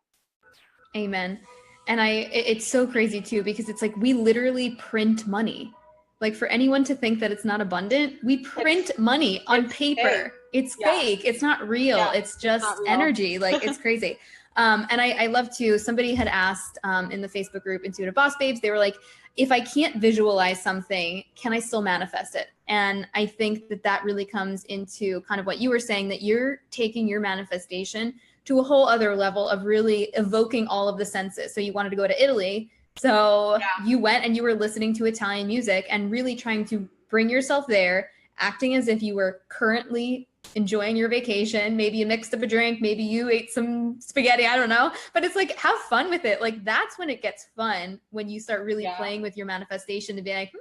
Amen. And it's so crazy too, because it's like, we literally print money. Like, for anyone to think that it's not abundant, we print money on paper. Fake. It's fake. It's not real. Yeah, it's just energy. Like, it's crazy. And I love to, somebody had asked in the Facebook group, Intuitive Boss Babes, they were like, if I can't visualize something, can I still manifest it? And I think that really comes into kind of what you were saying, that you're taking your manifestation to a whole other level of really evoking all of the senses. So you wanted to go to Italy. So you went and you were listening to Italian music and really trying to bring yourself there, acting as if you were currently enjoying your vacation. Maybe you mixed up a drink, maybe you ate some spaghetti, I don't know, but it's like, have fun with it. Like, that's when it gets fun, when you start really playing with your manifestation to be like,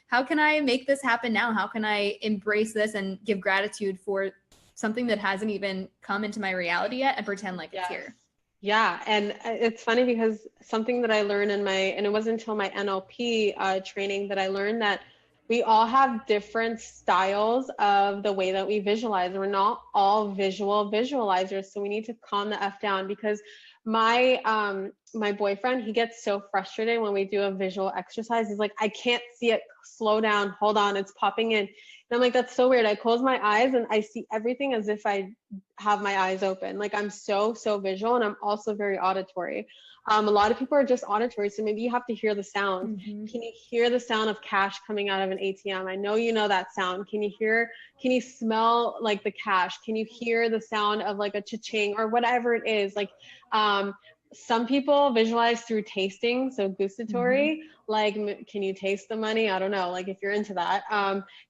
how can I make this happen now? How can I embrace this and give gratitude for something that hasn't even come into my reality yet, and pretend like it's here. Yeah. And it's funny because something that I learned and it wasn't until my NLP training that I learned that we all have different styles of the way that we visualize. We're not all visual visualizers. So we need to calm the F down, because my boyfriend, he gets so frustrated when we do a visual exercise. He's like, I can't see it. Slow down. Hold on. It's popping in. And I'm like, that's so weird. I close my eyes and I see everything as if I have my eyes open. Like, I'm so visual, and I'm also very auditory. A lot of people are just auditory, so maybe you have to hear the sound. Can you hear the sound of cash coming out of an ATM? I know you know that sound. Can you smell like the cash? Can you hear the sound of like a cha-ching or whatever it is? Like, some people visualize through tasting, so gustatory. Like, can you taste the money? I don't know. Like, if you're into that,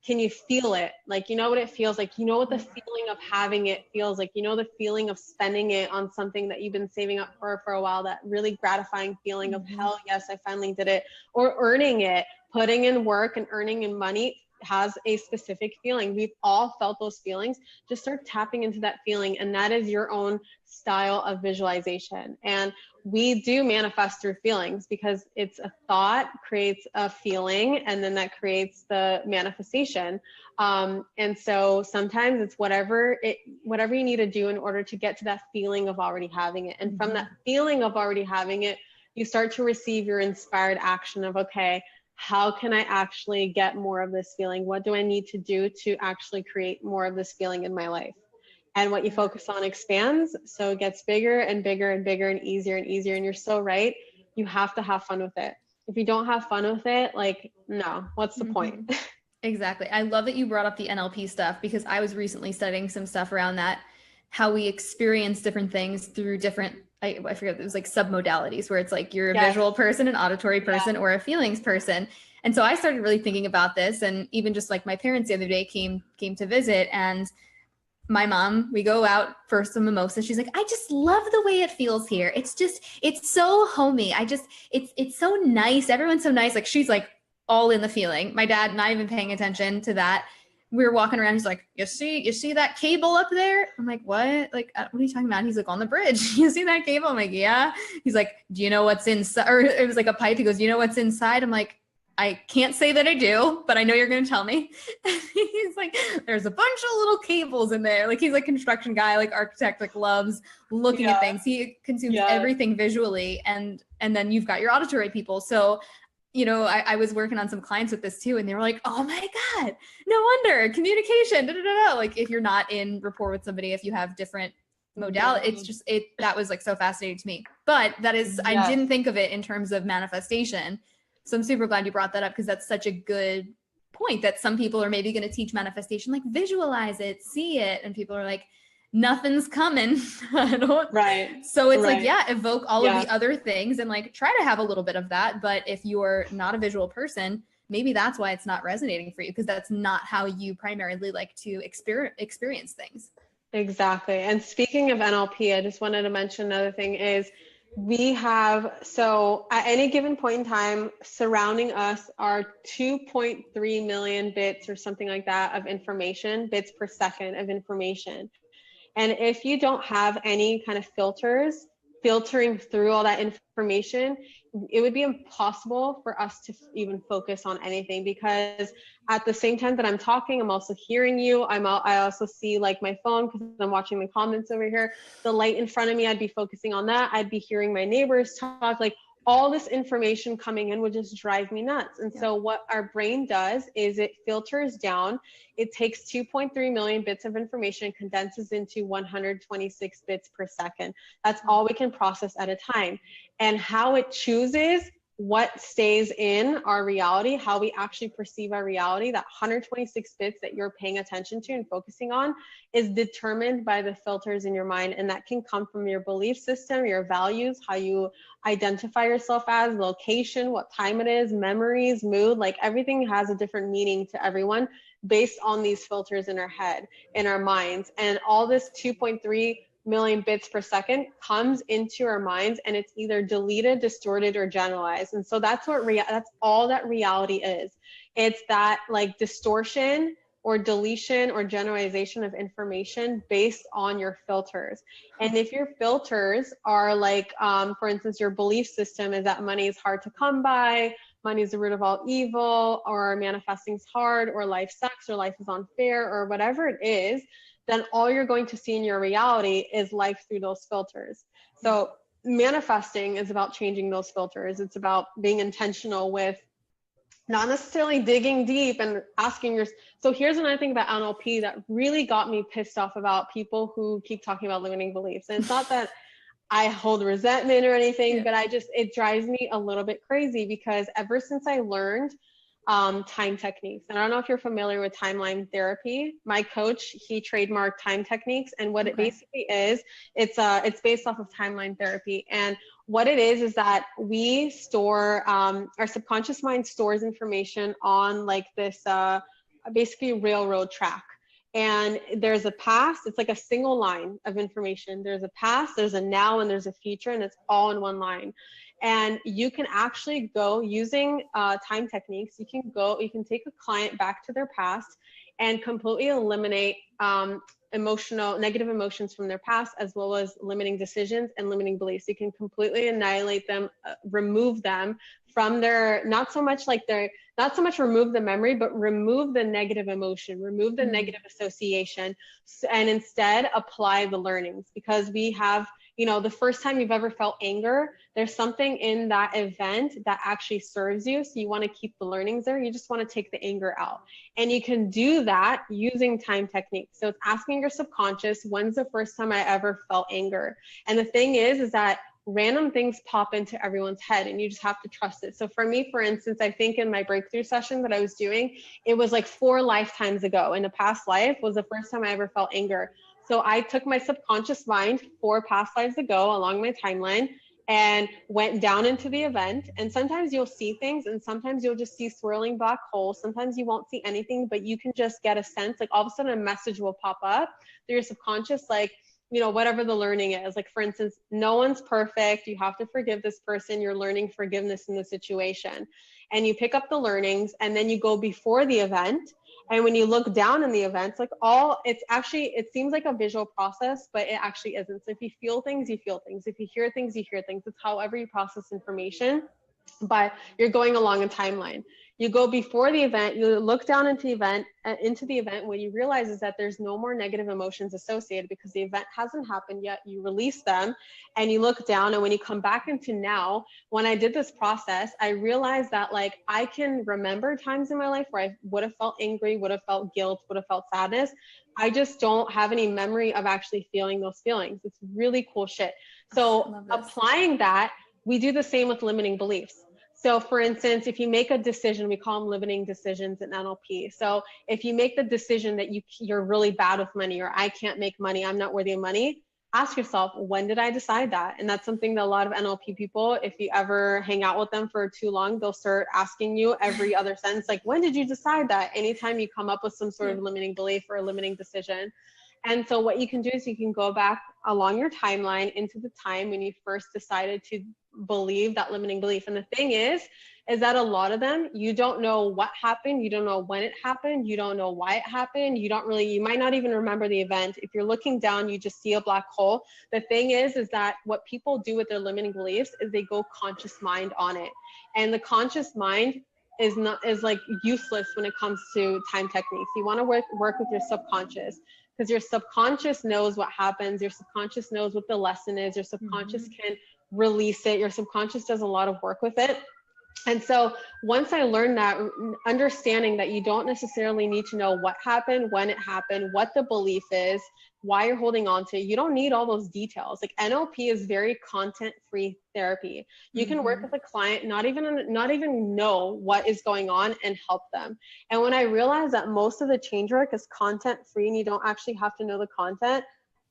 can you feel it? Like, you know what it feels like? You know what the feeling of having it feels like? You know the feeling of spending it on something that you've been saving up for a while, that really gratifying feeling of, hell yes, I finally did it. Or earning it, putting in work and earning in money has a specific feeling. We've all felt those feelings. Just start tapping into that feeling, and that is your own style of visualization. And we do manifest through feelings, because it's a thought creates a feeling, and then that creates the manifestation. And so sometimes it's whatever you need to do in order to get to that feeling of already having it. And from that feeling of already having it, you start to receive your inspired action of, okay, how can I actually get more of this feeling? What do I need to do to actually create more of this feeling in my life? And what you focus on expands. So it gets bigger and bigger and bigger and easier and easier. And you're so right. You have to have fun with it. If you don't have fun with it, like, no, what's the point? Exactly. I love that you brought up the NLP stuff, because I was recently studying some stuff around that, how we experience different things through different, I forget, it was like submodalities, where it's like you're a visual person, an auditory person, or a feelings person. And so I started really thinking about this, and even just like my parents the other day came to visit, and my mom, we go out for some mimosas. She's like, I just love the way it feels here. It's so homey. It's so nice. Everyone's so nice. Like, she's like all in the feeling. My dad, not even paying attention to that. we were walking around. He's like, you see that cable up there? I'm like, what? Like, what are you talking about? He's like, on the bridge. You see that cable? I'm like, yeah. He's like, do you know what's inside? Or it was like a pipe. He goes, do you know what's inside? I'm like, I can't say that I do, but I know you're going to tell me. He's like, there's a bunch of little cables in there. Like, he's like construction guy, like architect, like loves looking at things. He consumes everything visually. And then you've got your auditory people. So, you know, I was working on some clients with this too, and they were like, oh my God, no wonder, communication, Like, if you're not in rapport with somebody, if you have different modality, it's just, that was like so fascinating to me. But that is, I didn't think of it in terms of manifestation. So I'm super glad you brought that up, because that's such a good point, that some people are maybe going to teach manifestation, like visualize it, see it. And people are like, nothing's coming. Right. So it's like, evoke all of the other things and like try to have a little bit of that. But if you're not a visual person, maybe that's why it's not resonating for you, because that's not how you primarily like to experience things. Exactly. And speaking of NLP, I just wanted to mention another thing is so at any given point in time, surrounding us are 2.3 million bits or something like that of information, bits per second of information. And if you don't have any kind of filtering through all that information, it would be impossible for us to even focus on anything, because at the same time that I'm talking, I'm also hearing you. I also see like my phone, because I'm watching the comments over here, the light in front of me, I'd be focusing on that. I'd be hearing my neighbors talk, like all this information coming in would just drive me nuts. And so what our brain does is it filters down. It takes 2.3 million bits of information, condenses into 126 bits per second. That's all we can process at a time. And how it chooses what stays in our reality, how we actually perceive our reality, that 126 bits that you're paying attention to and focusing on, is determined by the filters in your mind. And that can come from your belief system, your values, how you identify yourself as, location, what time it is, memories, mood, like everything has a different meaning to everyone based on these filters in our head, in our minds. And all this 2.3 million bits per second comes into our minds, and it's either deleted, distorted, or generalized. And so that's all that reality is. It's that like distortion or deletion or generalization of information based on your filters. And if your filters are like, for instance, your belief system is that money is hard to come by, money is the root of all evil, or manifesting's hard, or life sucks, or life is unfair, or whatever it is, then all you're going to see in your reality is life through those filters. So manifesting is about changing those filters. It's about being intentional with not necessarily digging deep and asking so here's another thing about NLP that really got me pissed off about people who keep talking about limiting beliefs. And it's not that I hold resentment or anything, but it drives me a little bit crazy, because ever since I learned time techniques, and I don't know if you're familiar with timeline therapy, my coach, he trademarked time techniques, and what it basically is, it's based off of timeline therapy. And what it is that we store, our subconscious mind stores information on like this basically railroad track. And there's a past, it's like a single line of information. There's a past, there's a now, and there's a future, and it's all in one line. And you can actually go using time techniques. You can take a client back to their past and completely eliminate negative emotions from their past, as well as limiting decisions and limiting beliefs. You can completely annihilate them, remove them from not so much remove the memory, but remove the negative emotion, remove the negative association, and instead apply the learnings. Because we have, the first time you've ever felt anger, there's something in that event that actually serves you. So you want to keep the learnings there. You just want to take the anger out. And you can do that using time techniques. So it's asking your subconscious, when's the first time I ever felt anger? And the thing is that random things pop into everyone's head, and you just have to trust it. So for me, for instance, I think in my breakthrough session that I was doing, it was like 4 lifetimes ago. In a past life was the first time I ever felt anger. So I took my subconscious mind 4 past lives ago along my timeline and went down into the event. And sometimes you'll see things, and sometimes you'll just see swirling black holes. Sometimes you won't see anything, but you can just get a sense, like all of a sudden a message will pop up through your subconscious, like, whatever the learning is. Like, for instance, no one's perfect. You have to forgive this person. You're learning forgiveness in the situation. And you pick up the learnings, and then you go before the event, And when you look down in the events, like it seems like a visual process, but it actually isn't. So if you feel things, you feel things. If you hear things, you hear things. It's however you process information, but you're going along a timeline. You go before the event, you look down into the event. What you realize is that there's no more negative emotions associated because the event hasn't happened yet. You release them and you look down. And when you come back into now, when I did this process, I realized that like I can remember times in my life where I would have felt angry, would have felt guilt, would have felt sadness. I just don't have any memory of actually feeling those feelings. It's really cool shit. So applying that, we do the same with limiting beliefs. So for instance, if you make a decision, we call them limiting decisions in NLP. So if you make the decision that you're really bad with money, or I can't make money, I'm not worthy of money, ask yourself, when did I decide that? And that's something that a lot of NLP people, if you ever hang out with them for too long, they'll start asking you every other sentence, like, when did you decide that? Anytime you come up with some sort of limiting belief or a limiting decision. And so what you can do is you can go back along your timeline into the time when you first decided to believe that limiting belief. And the thing is that a lot of them, you don't know what happened. You don't know when it happened. You don't know why it happened. You might not even remember the event. If you're looking down, you just see a black hole. The thing is that what people do with their limiting beliefs is they go conscious mind on it. And the conscious mind is like useless when it comes to time techniques. You want to work with your subconscious, because your subconscious knows what happens. Your subconscious knows what the lesson is. Your subconscious can release it. Your subconscious does a lot of work with it. And so once I learned that, understanding that you don't necessarily need to know what happened, when it happened, what the belief is, why you're holding on to it. You don't need all those details. Like NLP is very content-free therapy. You can work with a client, not even know what is going on, and help them. And when I realized that most of the change work is content-free and you don't actually have to know the content,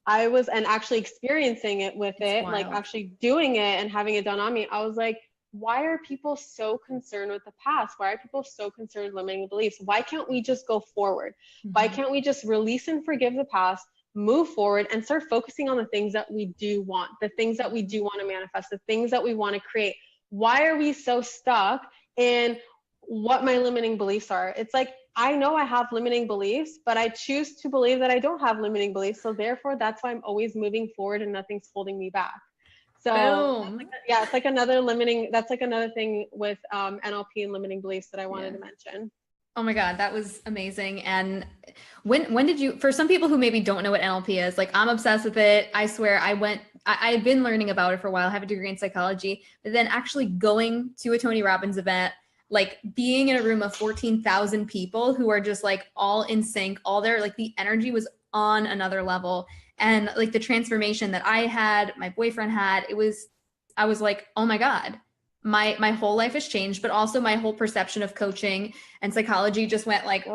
and actually experiencing it with it, like actually doing it and having it done on me, I was like, why are people so concerned with the past? Why are people so concerned with limiting beliefs? Why can't we just go forward? Why can't we just release and forgive the past, move forward, and start focusing on the things that we do want, the things that we do want to manifest, the things that we want to create? Why are we so stuck in what my limiting beliefs are? It's like, I know I have limiting beliefs, but I choose to believe that I don't have limiting beliefs. So therefore, that's why I'm always moving forward and nothing's holding me back. So it's like another thing with NLP and limiting beliefs that I wanted to mention. Oh my God, that was amazing. And when did you, for some people who maybe don't know what NLP is, like I'm obsessed with it. I swear I've been learning about it for a while. I have a degree in psychology, but then actually going to a Tony Robbins event, like being in a room of 14,000 people who are just like all in sync, all there, like the energy was on another level. And like the transformation that I had, my boyfriend had, I was like, oh my God, my whole life has changed, but also my whole perception of coaching and psychology just went like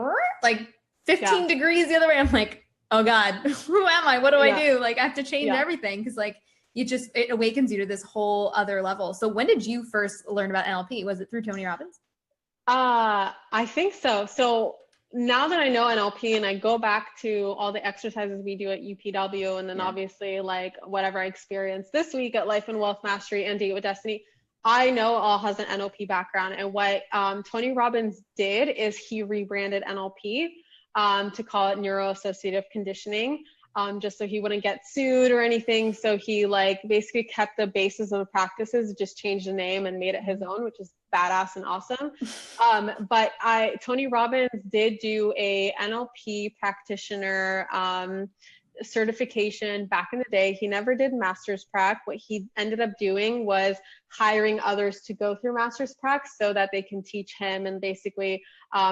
15 degrees the other way. I'm like, oh God, who am I? What do I do? Like I have to change everything. Cause like it awakens you to this whole other level. So when did you first learn about NLP? Was it through Tony Robbins? I think so. So now that I know NLP and I go back to all the exercises we do at UPW, and then obviously like whatever I experienced this week at Life and Wealth Mastery and Date with Destiny, I know all has an NLP background. And what Tony Robbins did is he rebranded NLP to call it neuroassociative conditioning, just so he wouldn't get sued or anything. So he like basically kept the basis of the practices, just changed the name and made it his own, which is badass and awesome. But Tony Robbins did do a NLP practitioner certification back in the day. He never did master's prac. What he ended up doing was hiring others to go through master's prac so that they can teach him and basically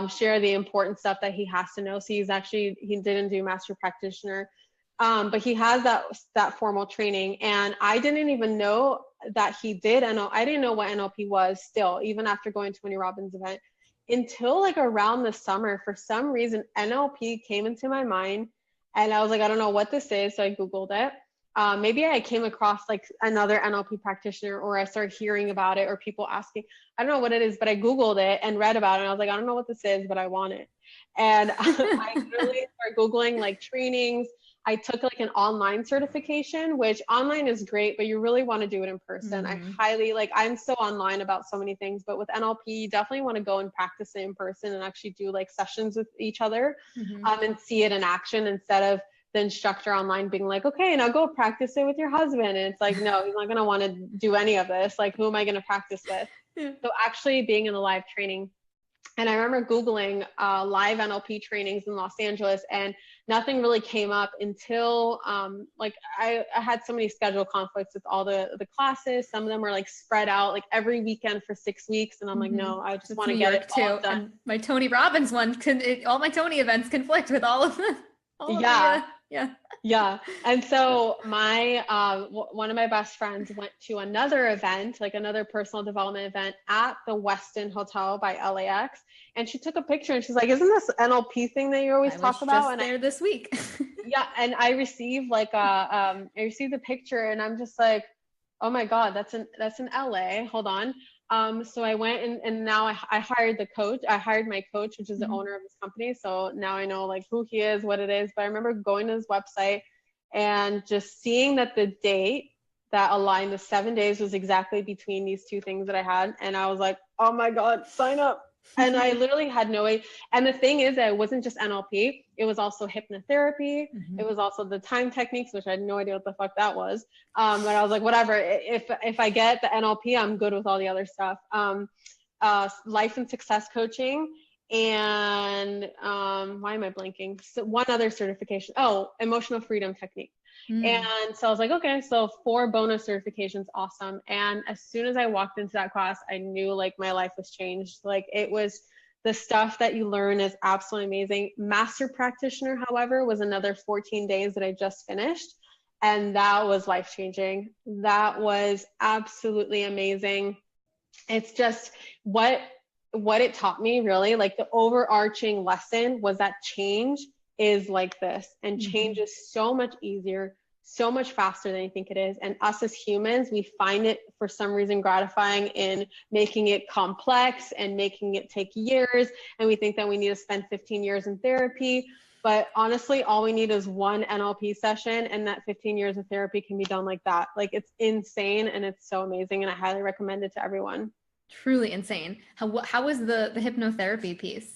share the important stuff that he has to know. So he didn't do master practitioner. But he has that formal training, and I didn't even know that he did. I didn't know what NLP was still, even after going to Tony Robbins event, until like around the summer. For some reason, NLP came into my mind, and I was like, I don't know what this is. So I Googled it. Maybe I came across like another NLP practitioner, or I started hearing about it, or people asking. I don't know what it is, but I Googled it and read about it. And I was like, I don't know what this is, but I want it. And I literally started Googling like trainings. I took like an online certification, which online is great, but you really want to do it in person. I highly, like, I'm so online about so many things, but with NLP, you definitely want to go and practice it in person and actually do like sessions with each other, and see it in action instead of the instructor online being like, okay, now go practice it with your husband. And it's like, no, he's not going to want to do any of this. Like, who am I going to practice with? So actually being in a live training. And I remember Googling live NLP trainings in Los Angeles, and nothing really came up until like I had so many schedule conflicts with all the classes. Some of them were like spread out like every weekend for 6 weeks. And I'm like, no, I just want to get it all done. And my Tony Robbins one, all my Tony events conflict with all of them. Yeah. And so my one of my best friends went to another event, like another personal development event at the Westin Hotel by LAX. And she took a picture and she's like, isn't this NLP thing that you always talk about? And there this week. Yeah. And I received like I received the picture, and I'm just like, oh my God, that's in LA. Hold on. So I went and now I hired the coach. I hired my coach, which is the owner of this company. So now I know like who he is, what it is. But I remember going to his website and just seeing that the date that aligned, the 7 days, was exactly between these two things that I had. And I was like, oh my God, sign up. And I literally had no way. And the thing is that it wasn't just NLP. It was also hypnotherapy. It was also the time techniques, which I had no idea what the fuck that was. But I was like, whatever, if I get the NLP, I'm good with all the other stuff. Life and success coaching. And why am I blanking? So one other certification. Oh, emotional freedom technique. And so I was like, okay, so 4 bonus certifications. Awesome. And as soon as I walked into that class, I knew like my life was changed. Like, it was, the stuff that you learn is absolutely amazing. Master practitioner, however, was another 14 days that I just finished. And that was life-changing. That was absolutely amazing. It's just what it taught me, really, like the overarching lesson was that change is like this, and change is so much easier, so much faster than you think it is. And us as humans, we find it for some reason gratifying in making it complex and making it take years. And we think that we need to spend 15 years in therapy. But honestly, all we need is one NLP session, and that 15 years of therapy can be done like that. Like, it's insane, and it's so amazing. And I highly recommend it to everyone. Truly insane. How was the hypnotherapy piece?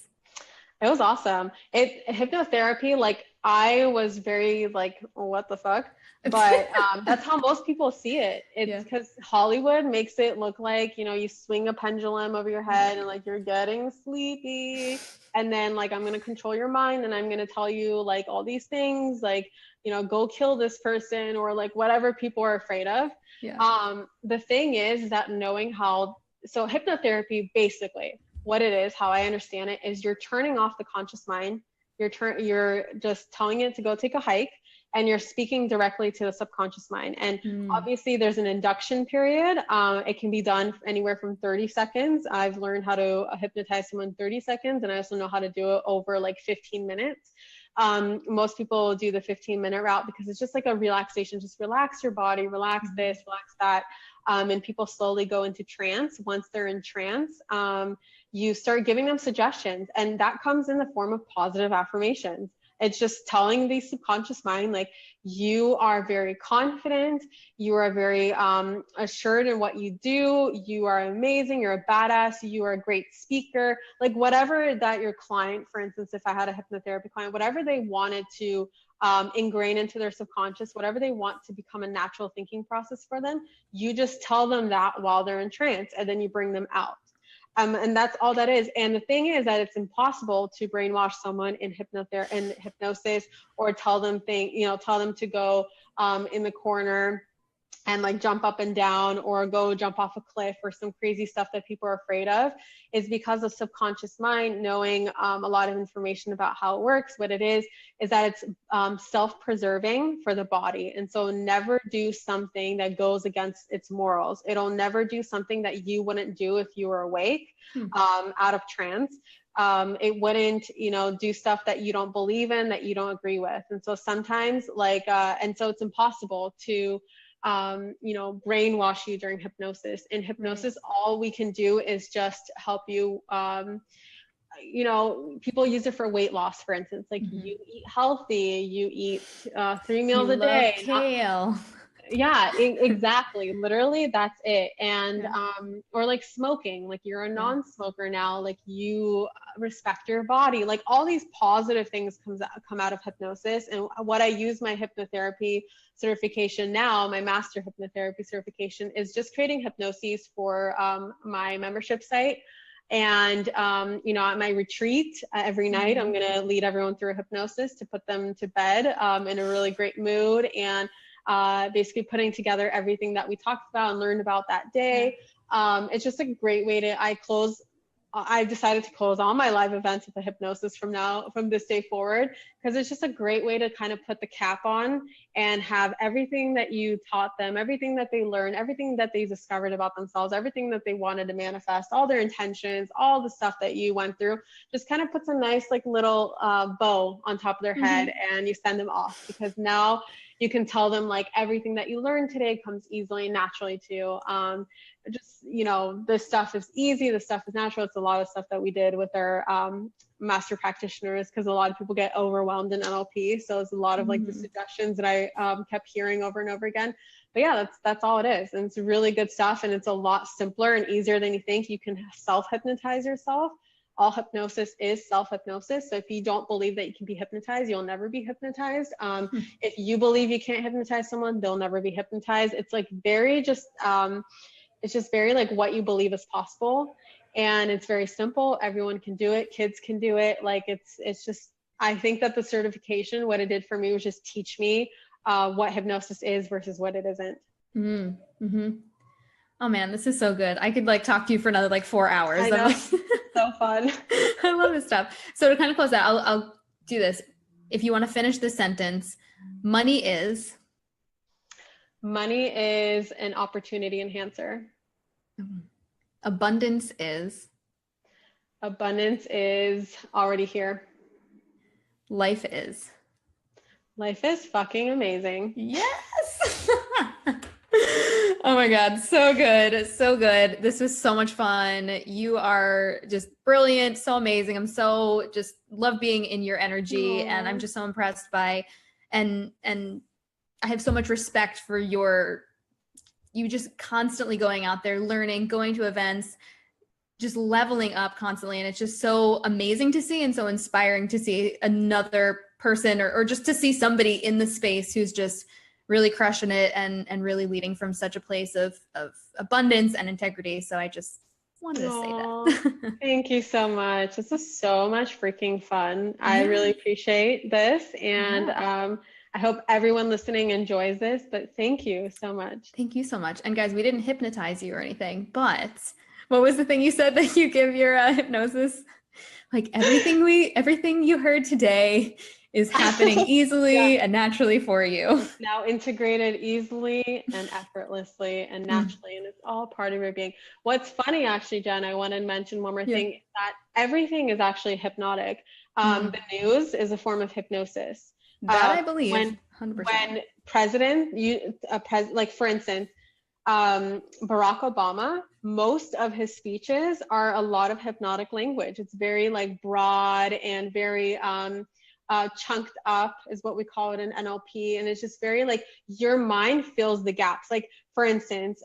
It was awesome. Hypnotherapy, like, I was very like, what the fuck? But that's how most people see it. It's because Hollywood makes it look like, you know, you swing a pendulum over your head and like you're getting sleepy. And then like, I'm going to control your mind and I'm going to tell you like all these things, like, you know, go kill this person, or like whatever people are afraid of. The thing is that knowing how, so hypnotherapy, basically what it is, how I understand it, is you're turning off the conscious mind. You're just telling it to go take a hike, and you're speaking directly to the subconscious mind. And obviously there's an induction period. It can be done anywhere from 30 seconds. I've learned how to hypnotize someone 30 seconds, and I also know how to do it over like 15 minutes. Most people do the 15-minute route because it's just like a relaxation. Just relax your body, relax this, relax that. And people slowly go into trance. Once they're in trance, you start giving them suggestions, and that comes in the form of positive affirmations. It's just telling the subconscious mind, like, you are very confident, you are very assured in what you do, you are amazing, you're a badass, you are a great speaker, like whatever that your client, for instance, if I had a hypnotherapy client, whatever they wanted to ingrain into their subconscious, whatever they want to become a natural thinking process for them, you just tell them that while they're in trance, and then you bring them out. And that's all that is. And the thing is that it's impossible to brainwash someone in hypnosis, or tell them to go in the corner and like jump up and down, or go jump off a cliff, or some crazy stuff that people are afraid of, is because of subconscious mind knowing a lot of information about how it works. What it is that it's self-preserving for the body. And so never do something that goes against its morals. It'll never do something that you wouldn't do if you were awake, out of trance. It wouldn't, do stuff that you don't believe in, that you don't agree with. And so sometimes and so it's impossible to brainwash you during hypnosis. In hypnosis, all we can do is just help you, you know, people use it for weight loss, for instance, like you eat healthy, you eat 3 meals You a love day. kale. Yeah, exactly. Literally, that's it. And Yeah. or like smoking, like you're a Yeah. non-smoker now, like you respect your body, like all these positive things come out of hypnosis. And what I use my hypnotherapy certification now, my master hypnotherapy certification, is just creating hypnoses for my membership site. And you know, at my retreat every night, I'm going to lead everyone through a hypnosis to put them to bed in a really great mood, and basically putting together everything that we talked about and learned about that day. It's just a great way to, I've decided to close all my live events with a hypnosis from this day forward, because it's just a great way to kind of put the cap on and have everything that you taught them, everything that they learned, everything that they discovered about themselves, everything that they wanted to manifest, all their intentions, all the stuff that you went through, just kind of puts a nice like little bow on top of their head, and you send them off, because now you can tell them like everything that you learned today comes easily and naturally to you. Just, you know, this stuff is easy, this stuff is natural. It's a lot of stuff that we did with our master practitioners, because a lot of people get overwhelmed in NLP. So it's a lot of like the suggestions that I kept hearing over and over again. But yeah, that's all it is. And it's really good stuff. And it's a lot simpler and easier than you think. You can self-hypnotize yourself. All hypnosis is self-hypnosis. So if you don't believe that you can be hypnotized, you'll never be hypnotized. If you believe you can't hypnotize someone, they'll never be hypnotized. It's like very just, it's just very like what you believe is possible. And it's very simple. Everyone can do it. Kids can do it. Like it's just, I think that the certification, what it did for me was just teach me what hypnosis is versus what it isn't. Oh man, this is so good. I could like talk to you for another like 4 hours. I know. So fun. I love this stuff. So to kind of close out, I'll do this. If you want to finish this sentence, money is an opportunity enhancer. Abundance is already here. Life is fucking amazing. Yes. Oh my God. So good. So good. This was so much fun. You are just brilliant. So amazing. I'm so just love being in your energy. Aww. And I'm just so impressed by, and I have so much respect for you just constantly going out there, learning, going to events, just leveling up constantly. And it's just so amazing to see and so inspiring to see another person or just to see somebody in the space who's just really crushing it and really leading from such a place of abundance and integrity. So I just wanted to say that. Thank you so much. This is so much freaking fun. I really appreciate this. And I hope everyone listening enjoys this, but thank you so much. Thank you so much. And guys, we didn't hypnotize you or anything, but what was the thing you said that you give your hypnosis? Like everything you heard today is happening easily and naturally for you. It's now integrated easily and effortlessly and naturally, and it's all part of your being. What's funny, actually, Jen, I want to mention one more thing, that everything is actually hypnotic. The news is a form of hypnosis. That I believe, 100%. When president, like for instance, Barack Obama, most of his speeches are a lot of hypnotic language. It's very like broad and very chunked up is what we call it in NLP. And it's just very like your mind fills the gaps. Like for instance,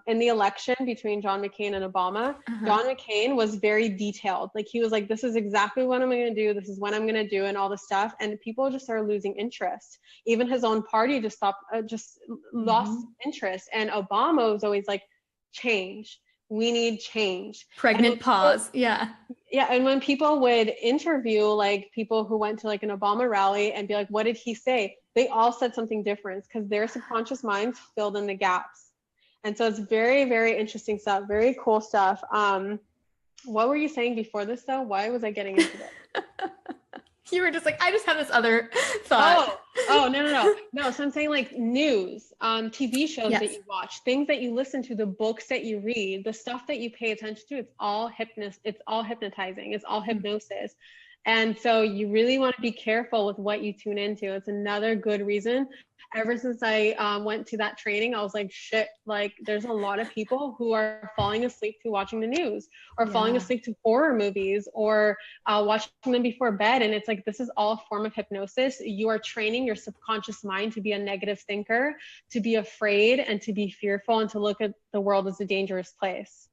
in the election between John McCain and Obama, John McCain was very detailed. Like he was like, this is exactly what I'm going to do. This is what I'm going to do and all this stuff. And people just started losing interest. Even his own party just lost interest. And Obama was always like, change. We need change. Pregnant pause. Yeah. And when people would interview like people who went to like an Obama rally and be like, what did he say? They all said something different because their subconscious minds filled in the gaps. And so it's very, very interesting stuff. Very cool stuff. What were you saying before this though? Why was I getting into this? You were just like, I just have this other thought. No. So I'm saying like news, TV shows that you watch, things that you listen to, the books that you read, the stuff that you pay attention to, it's all hypnotizing. It's all hypnosis. And so you really want to be careful with what you tune into. It's another good reason. ever since I went to that training, I was like, shit, like there's a lot of people who are falling asleep to watching the news or falling asleep to horror movies or watching them before bed. And it's like, this is all a form of hypnosis. You are training your subconscious mind to be a negative thinker, to be afraid and to be fearful and to look at the world as a dangerous place.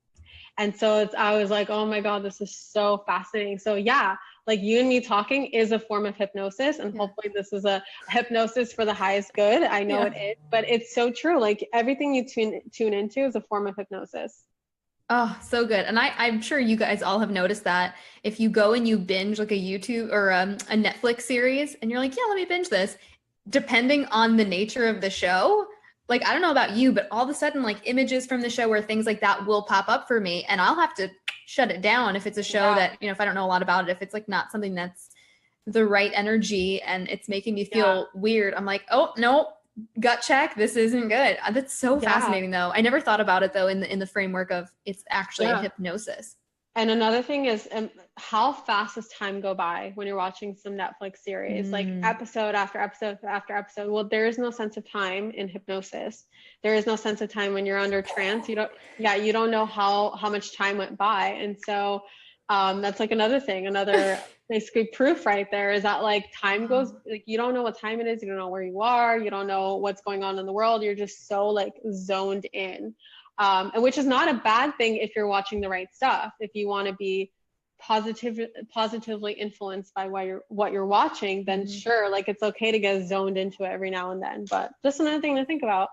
And so I was like, oh my God, this is so fascinating. So yeah, like you and me talking is a form of hypnosis, and hopefully this is a hypnosis for the highest good. I know it is, but it's so true. Like everything you tune into is a form of hypnosis. Oh, so good. And I'm sure you guys all have noticed that if you go and you binge like a YouTube or a Netflix series and you're like, yeah, let me binge this, depending on the nature of the show, like, I don't know about you, but all of a sudden, like images from the show or things like that will pop up for me and I'll have to shut it down if it's a show that, you know, if I don't know a lot about it, if it's like not something that's the right energy and it's making me feel weird. I'm like, oh, no, gut check. This isn't good. That's so fascinating though. I never thought about it though in the framework of it's actually a hypnosis. And another thing is how fast does time go by when you're watching some Netflix series, like episode after episode after episode. Well, there is no sense of time in hypnosis. There is no sense of time when you're under trance. You don't know how much time went by. And so that's like another thing, another basically proof right there is that like time goes, like you don't know what time it is. You don't know where you are. You don't know what's going on in the world. You're just so like zoned in. And which is not a bad thing if you're watching the right stuff. If you want to be positively influenced by what you're watching, then sure, like it's okay to get zoned into it every now and then. But just another thing to think about.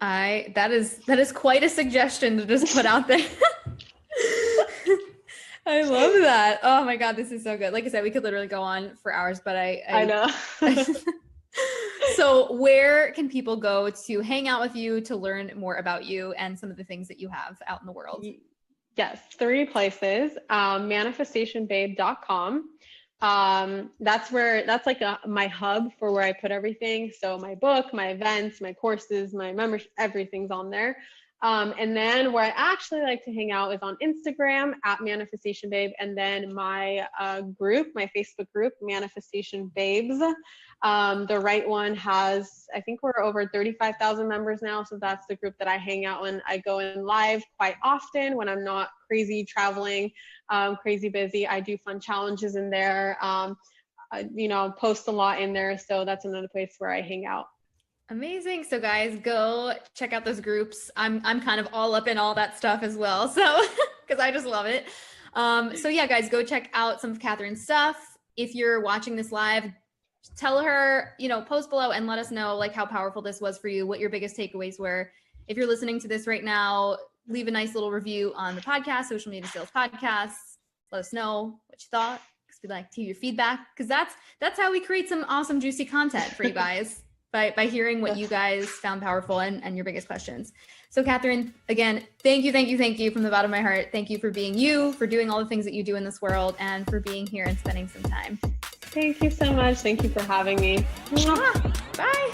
That is quite a suggestion to just put out there. I love that. Oh my God, this is so good. Like I said, we could literally go on for hours, but I know. So where can people go to hang out with you, to learn more about you and some of the things that you have out in the world? Yes, 3 places. Manifestationbabe.com. That's like my hub for where I put everything. So my book, my events, my courses, my membership, everything's on there. And then where I actually like to hang out is on Instagram at Manifestation Babe. And then my group, my Facebook group, Manifestation Babes. The right one has, I think we're over 35,000 members now. So that's the group that I hang out in. I go in live quite often when I'm not crazy traveling, crazy busy. I do fun challenges in there, post a lot in there. So that's another place where I hang out. Amazing. So guys, go check out those groups. I'm kind of all up in all that stuff as well. So, cause I just love it. So yeah, guys, go check out some of Kathrin's stuff. If you're watching this live, tell her, post below and let us know like how powerful this was for you, what your biggest takeaways were. If you're listening to this right now, leave a nice little review on the podcast, Social Media Sales Podcasts. Let us know what you thought, because we'd like to hear your feedback, because that's how we create some awesome, juicy content for you guys. By hearing what you guys found powerful and your biggest questions. So Kathrin, again, thank you from the bottom of my heart. Thank you for being you, for doing all the things that you do in this world, and for being here and spending some time. Thank you so much. Thank you for having me. Bye.